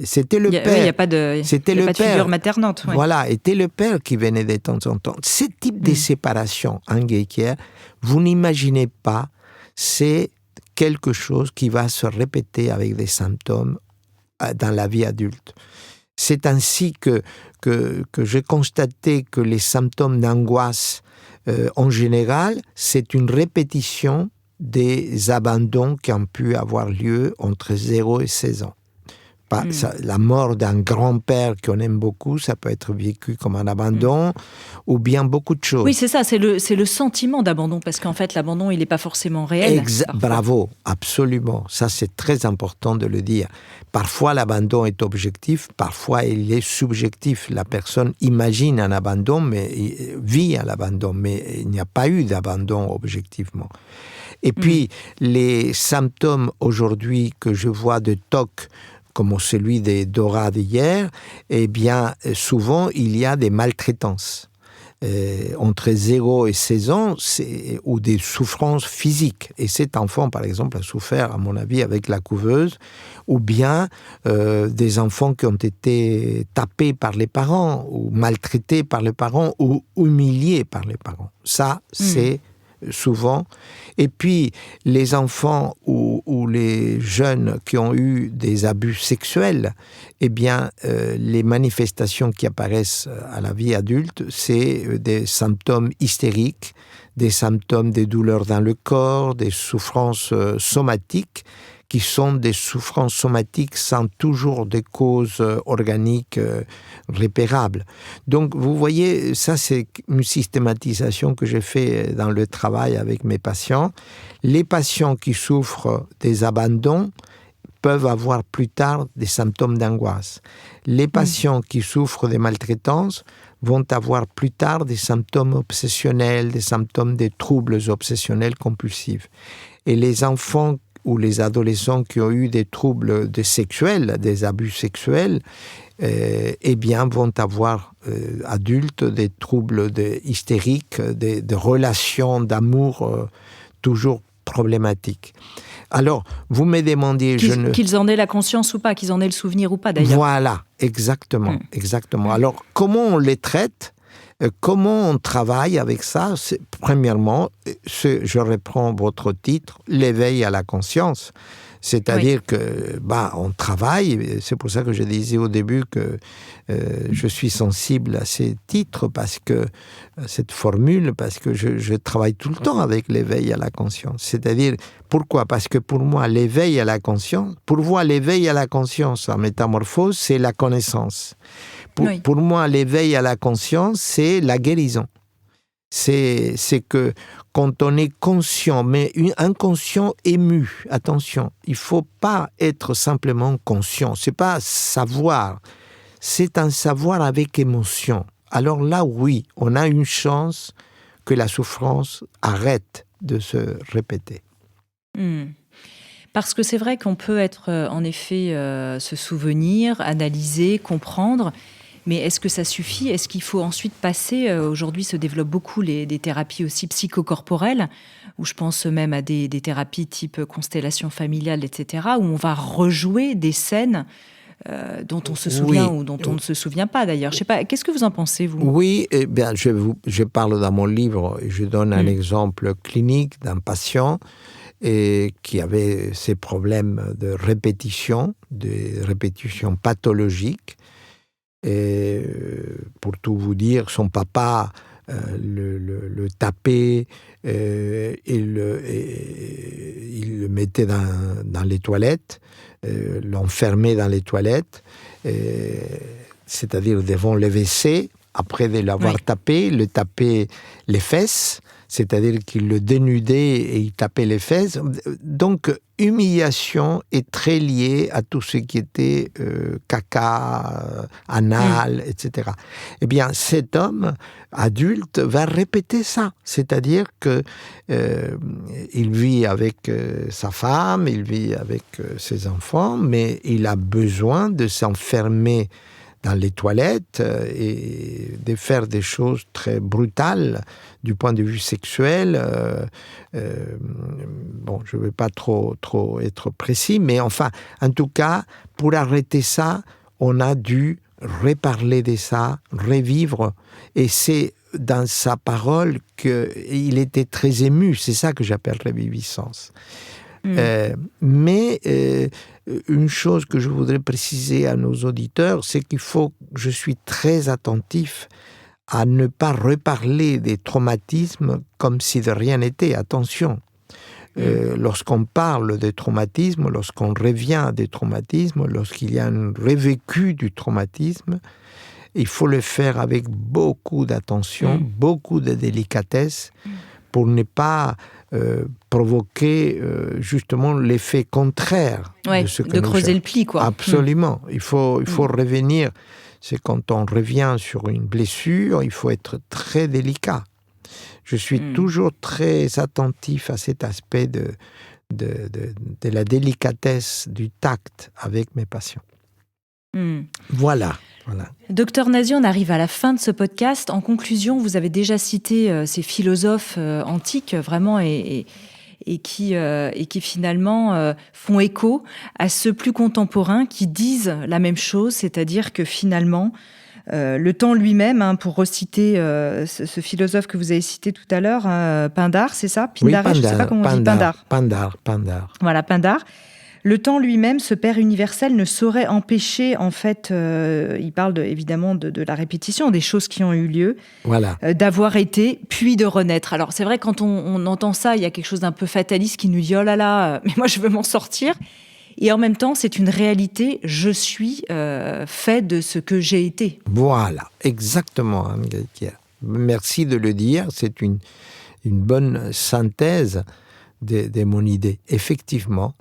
C'était le père. Il n'y a pas de figure maternante. Ouais. Voilà, était le père qui venait de temps en temps. Ce type de séparation, Anne Guéquière, vous n'imaginez pas, c'est quelque chose qui va se répéter avec des symptômes dans la vie adulte. C'est ainsi que j'ai constaté que les symptômes d'angoisse, en général, c'est une répétition des abandons qui ont pu avoir lieu entre 0 et 16 ans. La mort d'un grand-père qu'on aime beaucoup, ça peut être vécu comme un abandon, ou bien beaucoup de choses. Oui, c'est ça, c'est le sentiment d'abandon, parce qu'en fait, l'abandon, il n'est pas forcément réel. Bravo, absolument. Ça, c'est très important de le dire. Parfois, l'abandon est objectif, parfois, il est subjectif. La personne imagine un abandon, mais vit un abandon, mais il n'y a pas eu d'abandon objectivement. Et puis, les symptômes aujourd'hui que je vois de TOC, comme celui des Dora d'hier, eh bien, souvent, il y a des maltraitances. Entre 0 et 16 ans, ou des souffrances physiques. Et cet enfant, par exemple, a souffert, à mon avis, avec la couveuse, ou bien des enfants qui ont été tapés par les parents, ou maltraités par les parents, ou humiliés par les parents. Ça, c'est souvent. Et puis, les enfants ou les jeunes qui ont eu des abus sexuels, eh bien, les manifestations qui apparaissent à la vie adulte, c'est des symptômes hystériques, des symptômes des douleurs dans le corps, des souffrances somatiques, qui sont des souffrances somatiques sans toujours des causes organiques repérables. Donc, vous voyez, ça, c'est une systématisation que j'ai fait dans le travail avec mes patients. Les patients qui souffrent des abandons peuvent avoir plus tard des symptômes d'angoisse. Les patients qui souffrent des maltraitances vont avoir plus tard des symptômes obsessionnels, des symptômes des troubles obsessionnels compulsifs. Et les enfants ou les adolescents qui ont eu des troubles sexuels, des abus sexuels, eh bien, vont avoir, adultes, des troubles hystériques, des relations d'amour toujours problématiques. Alors, vous me demandiez... Qu'ils en aient la conscience ou pas, qu'ils en aient le souvenir ou pas, d'ailleurs. Voilà, exactement, exactement. Alors, comment on les traite ? Comment on travaille avec ça ? Premièrement, je reprends votre titre, l'éveil à la conscience. C'est-à-dire que, on travaille, c'est pour ça que je disais au début que je suis sensible à ces titres, cette formule, parce que je travaille tout le temps avec l'éveil à la conscience. C'est-à-dire, pourquoi ? Parce que pour moi, l'éveil à la conscience, en métamorphose, c'est la connaissance. Pour moi, l'éveil à la conscience, c'est la guérison. C'est que quand on est conscient, mais inconscient ému, attention, il ne faut pas être simplement conscient. Ce n'est pas savoir, c'est un savoir avec émotion. Alors là, oui, on a une chance que la souffrance arrête de se répéter. Parce que c'est vrai qu'on peut être, en effet, se souvenir, analyser, comprendre. Mais est-ce que ça suffit ? Est-ce qu'il faut ensuite passer... aujourd'hui se développent beaucoup des thérapies aussi psychocorporelles, où je pense même à des thérapies type constellation familiale, etc., où on va rejouer des scènes dont on se souvient ou dont on ne se souvient pas d'ailleurs. Je sais pas, qu'est-ce que vous en pensez, vous ? Oui, je parle dans mon livre, je donne un exemple clinique d'un patient qui avait ces problèmes de répétition pathologiques. Et pour tout vous dire, son papa le tapait, il le mettait dans les toilettes, l'enfermait dans les toilettes, c'est-à-dire devant le WC, après de l'avoir tapé, le tapait les fesses, c'est-à-dire qu'il le dénudait et il tapait les fesses. Donc, humiliation est très liée à tout ce qui était caca, anal, etc. Eh bien, cet homme adulte va répéter ça. C'est-à-dire que il vit avec sa femme, il vit avec ses enfants, mais il a besoin de s'enfermer dans les toilettes et de faire des choses très brutales du point de vue sexuel. Je ne vais pas trop être précis, mais enfin, en tout cas, pour arrêter ça, on a dû reparler de ça, revivre. Et c'est dans sa parole qu'il était très ému. C'est ça que j'appelle reviviscence. Mais une chose que je voudrais préciser à nos auditeurs, c'est je suis très attentif à ne pas reparler des traumatismes comme si de rien n'était. Attention, lorsqu'on parle des traumatismes, lorsqu'on revient des traumatismes, lorsqu'il y a un revécu du traumatisme, il faut le faire avec beaucoup d'attention, beaucoup de délicatesse, pour ne pas provoquer justement l'effet contraire de ce que de creuser le pli, quoi. Absolument. Il faut revenir. C'est quand on revient sur une blessure, il faut être très délicat. Je suis toujours très attentif à cet aspect de la délicatesse, du tact avec mes patients. Voilà. Docteur Nazi, on arrive à la fin de ce podcast. En conclusion, vous avez déjà cité ces philosophes antiques, vraiment, et qui finalement font écho à ceux plus contemporains qui disent la même chose, c'est-à-dire que finalement, Le temps lui-même, pour reciter ce philosophe que vous avez cité tout à l'heure, Pindar, c'est ça? Pindar, oui, je ne sais pas comment on dit. Pindar. Voilà, Pindar. Le temps lui-même, ce père universel, ne saurait empêcher, en fait, il parle évidemment de la répétition, des choses qui ont eu lieu, voilà. D'avoir été, puis de renaître. Alors c'est vrai, quand on entend ça, il y a quelque chose d'un peu fataliste qui nous dit « Oh là là, mais moi je veux m'en sortir ». Et en même temps, c'est une réalité, je suis fait de ce que j'ai été. Voilà, exactement, Anne Guéquière. Merci de le dire, c'est une bonne synthèse de mon idée. Effectivement,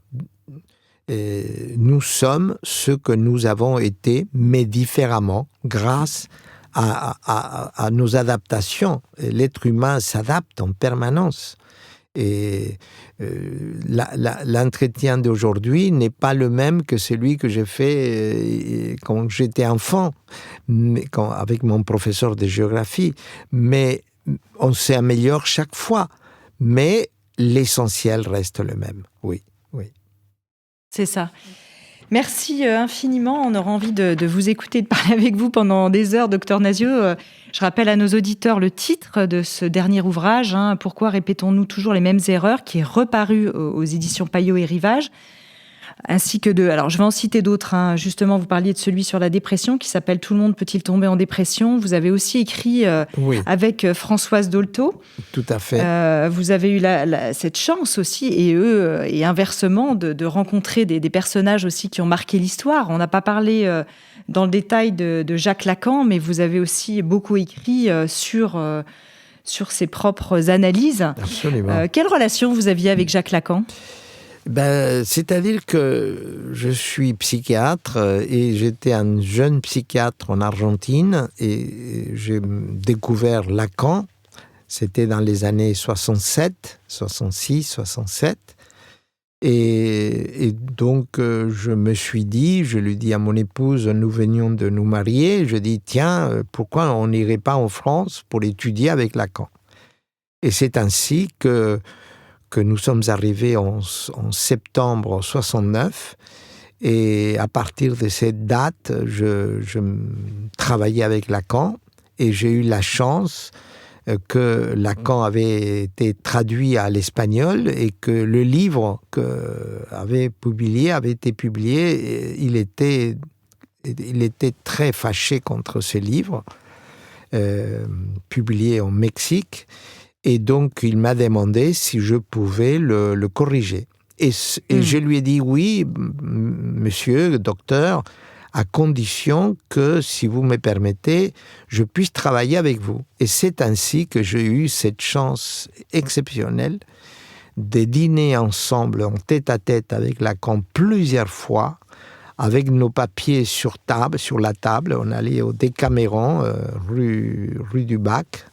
nous sommes ce que nous avons été, mais différemment, grâce à nos adaptations. L'être humain s'adapte en permanence. Et l'entretien d'aujourd'hui n'est pas le même que celui que j'ai fait quand j'étais enfant, avec mon professeur de géographie. Mais on s'améliore chaque fois. Mais l'essentiel reste le même, oui. C'est ça. Merci infiniment. On aura envie de vous écouter, de parler avec vous pendant des heures, docteur Nazieux. Je rappelle à nos auditeurs le titre de ce dernier ouvrage, « Pourquoi répétons-nous toujours les mêmes erreurs ?» qui est reparu aux éditions Payot et Rivage. Ainsi que alors je vais en citer d'autres. Justement, vous parliez de celui sur la dépression qui s'appelle « Tout le monde peut-il tomber en dépression ?» Vous avez aussi écrit avec Françoise Dolto. Tout à fait. Vous avez eu cette chance aussi, et inversement, de rencontrer des personnages aussi qui ont marqué l'histoire. On n'a pas parlé dans le détail de Jacques Lacan, mais vous avez aussi beaucoup écrit sur ses propres analyses. Absolument. Quelle relation vous aviez avec Jacques Lacan ? C'est-à-dire que je suis psychiatre et j'étais un jeune psychiatre en Argentine et j'ai découvert Lacan. C'était dans les années 67, 66, 67. Et donc, je me suis dit, je lui dis à mon épouse, nous venions de nous marier, je dis, tiens, pourquoi on n'irait pas en France pour étudier avec Lacan? Et c'est ainsi que nous sommes arrivés en septembre 69. Et à partir de cette date, je travaillais avec Lacan et j'ai eu la chance que Lacan avait été traduit à l'espagnol et que le livre avait été publié. Il était très fâché contre ce livre, publié au Mexique. Et donc, il m'a demandé si je pouvais le corriger. Et je lui ai dit oui, monsieur, docteur, à condition que, si vous me permettez, je puisse travailler avec vous. Et c'est ainsi que j'ai eu cette chance exceptionnelle de dîner ensemble, en tête-à-tête avec Lacan plusieurs fois, avec nos papiers sur la table. On allait au Décaméron, rue du Bac,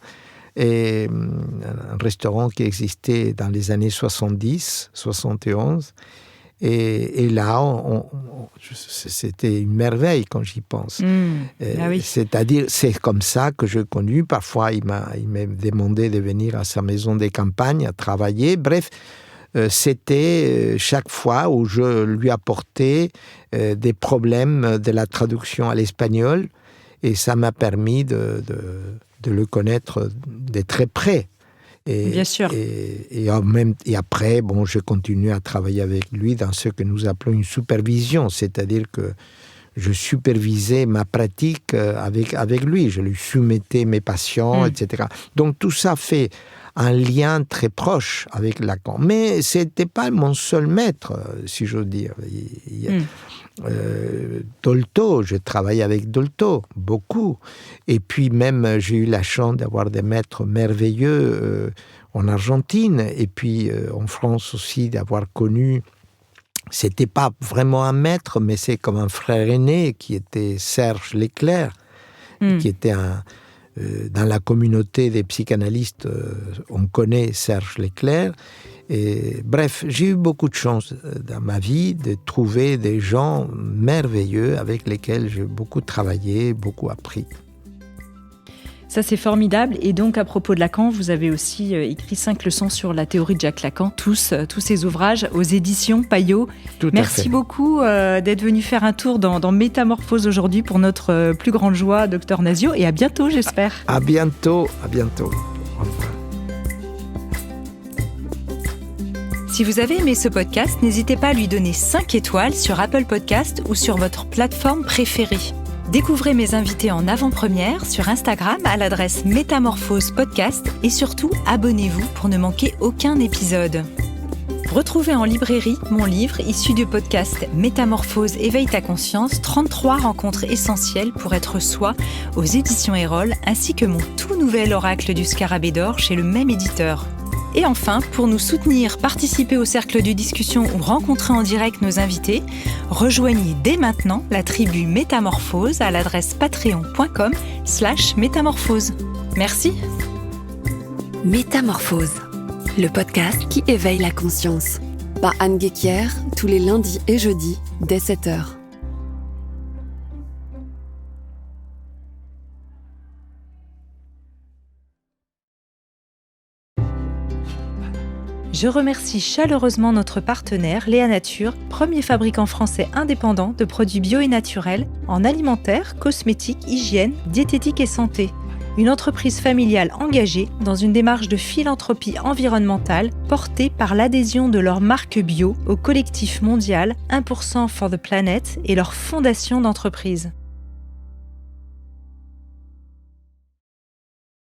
et un restaurant qui existait dans les années 70, 71. Et là, c'était une merveille quand j'y pense. Oui. C'est-à-dire, c'est comme ça que je connu. Parfois, il m'a demandé de venir à sa maison de campagne à travailler. Bref, c'était chaque fois où je lui apportais des problèmes de la traduction à l'espagnol. Et ça m'a permis de le connaître de très près. Bien sûr. Et après, je continue à travailler avec lui dans ce que nous appelons une supervision, c'est-à-dire que je supervisais ma pratique avec lui, je lui soumettais mes patients, etc. Donc tout ça fait un lien très proche avec Lacan. Mais ce n'était pas mon seul maître, si j'ose dire. Dolto, je travaille avec Dolto, beaucoup. Et puis même, j'ai eu la chance d'avoir des maîtres merveilleux en Argentine, et puis en France aussi, d'avoir connu, c'était pas vraiment un maître, mais c'est comme un frère aîné qui était Serge Leclerc, qui était dans la communauté des psychanalystes, on connaît Serge Leclerc. Et, bref, j'ai eu beaucoup de chance dans ma vie de trouver des gens merveilleux avec lesquels j'ai beaucoup travaillé, beaucoup appris. Ça, c'est formidable. Et donc, à propos de Lacan, vous avez aussi écrit 5 leçons sur la théorie de Jacques Lacan, tous ces ouvrages aux éditions Payot. Merci beaucoup d'être venu faire un tour dans Métamorphose aujourd'hui pour notre plus grande joie, Dr Nazio. Et à bientôt, j'espère. À bientôt. Au revoir. Si vous avez aimé ce podcast, n'hésitez pas à lui donner 5 étoiles sur Apple Podcast ou sur votre plateforme préférée. Découvrez mes invités en avant-première sur Instagram à l'adresse Métamorphose Podcast et surtout, abonnez-vous pour ne manquer aucun épisode. Retrouvez en librairie mon livre issu du podcast Métamorphose, éveille ta conscience, 33 rencontres essentielles pour être soi aux éditions Erol, ainsi que mon tout nouvel oracle du Scarabée d'or chez le même éditeur. Et enfin, pour nous soutenir, participer au cercle de discussion ou rencontrer en direct nos invités, rejoignez dès maintenant la tribu Métamorphose à l'adresse patreon.com/métamorphose. Merci. Métamorphose, le podcast qui éveille la conscience. Par Anne Guéquière, tous les lundis et jeudis, dès 7h. Je remercie chaleureusement notre partenaire Léa Nature, premier fabricant français indépendant de produits bio et naturels en alimentaire, cosmétiques, hygiène, diététique et santé. Une entreprise familiale engagée dans une démarche de philanthropie environnementale portée par l'adhésion de leur marque bio au collectif mondial 1% for the Planet et leur fondation d'entreprise.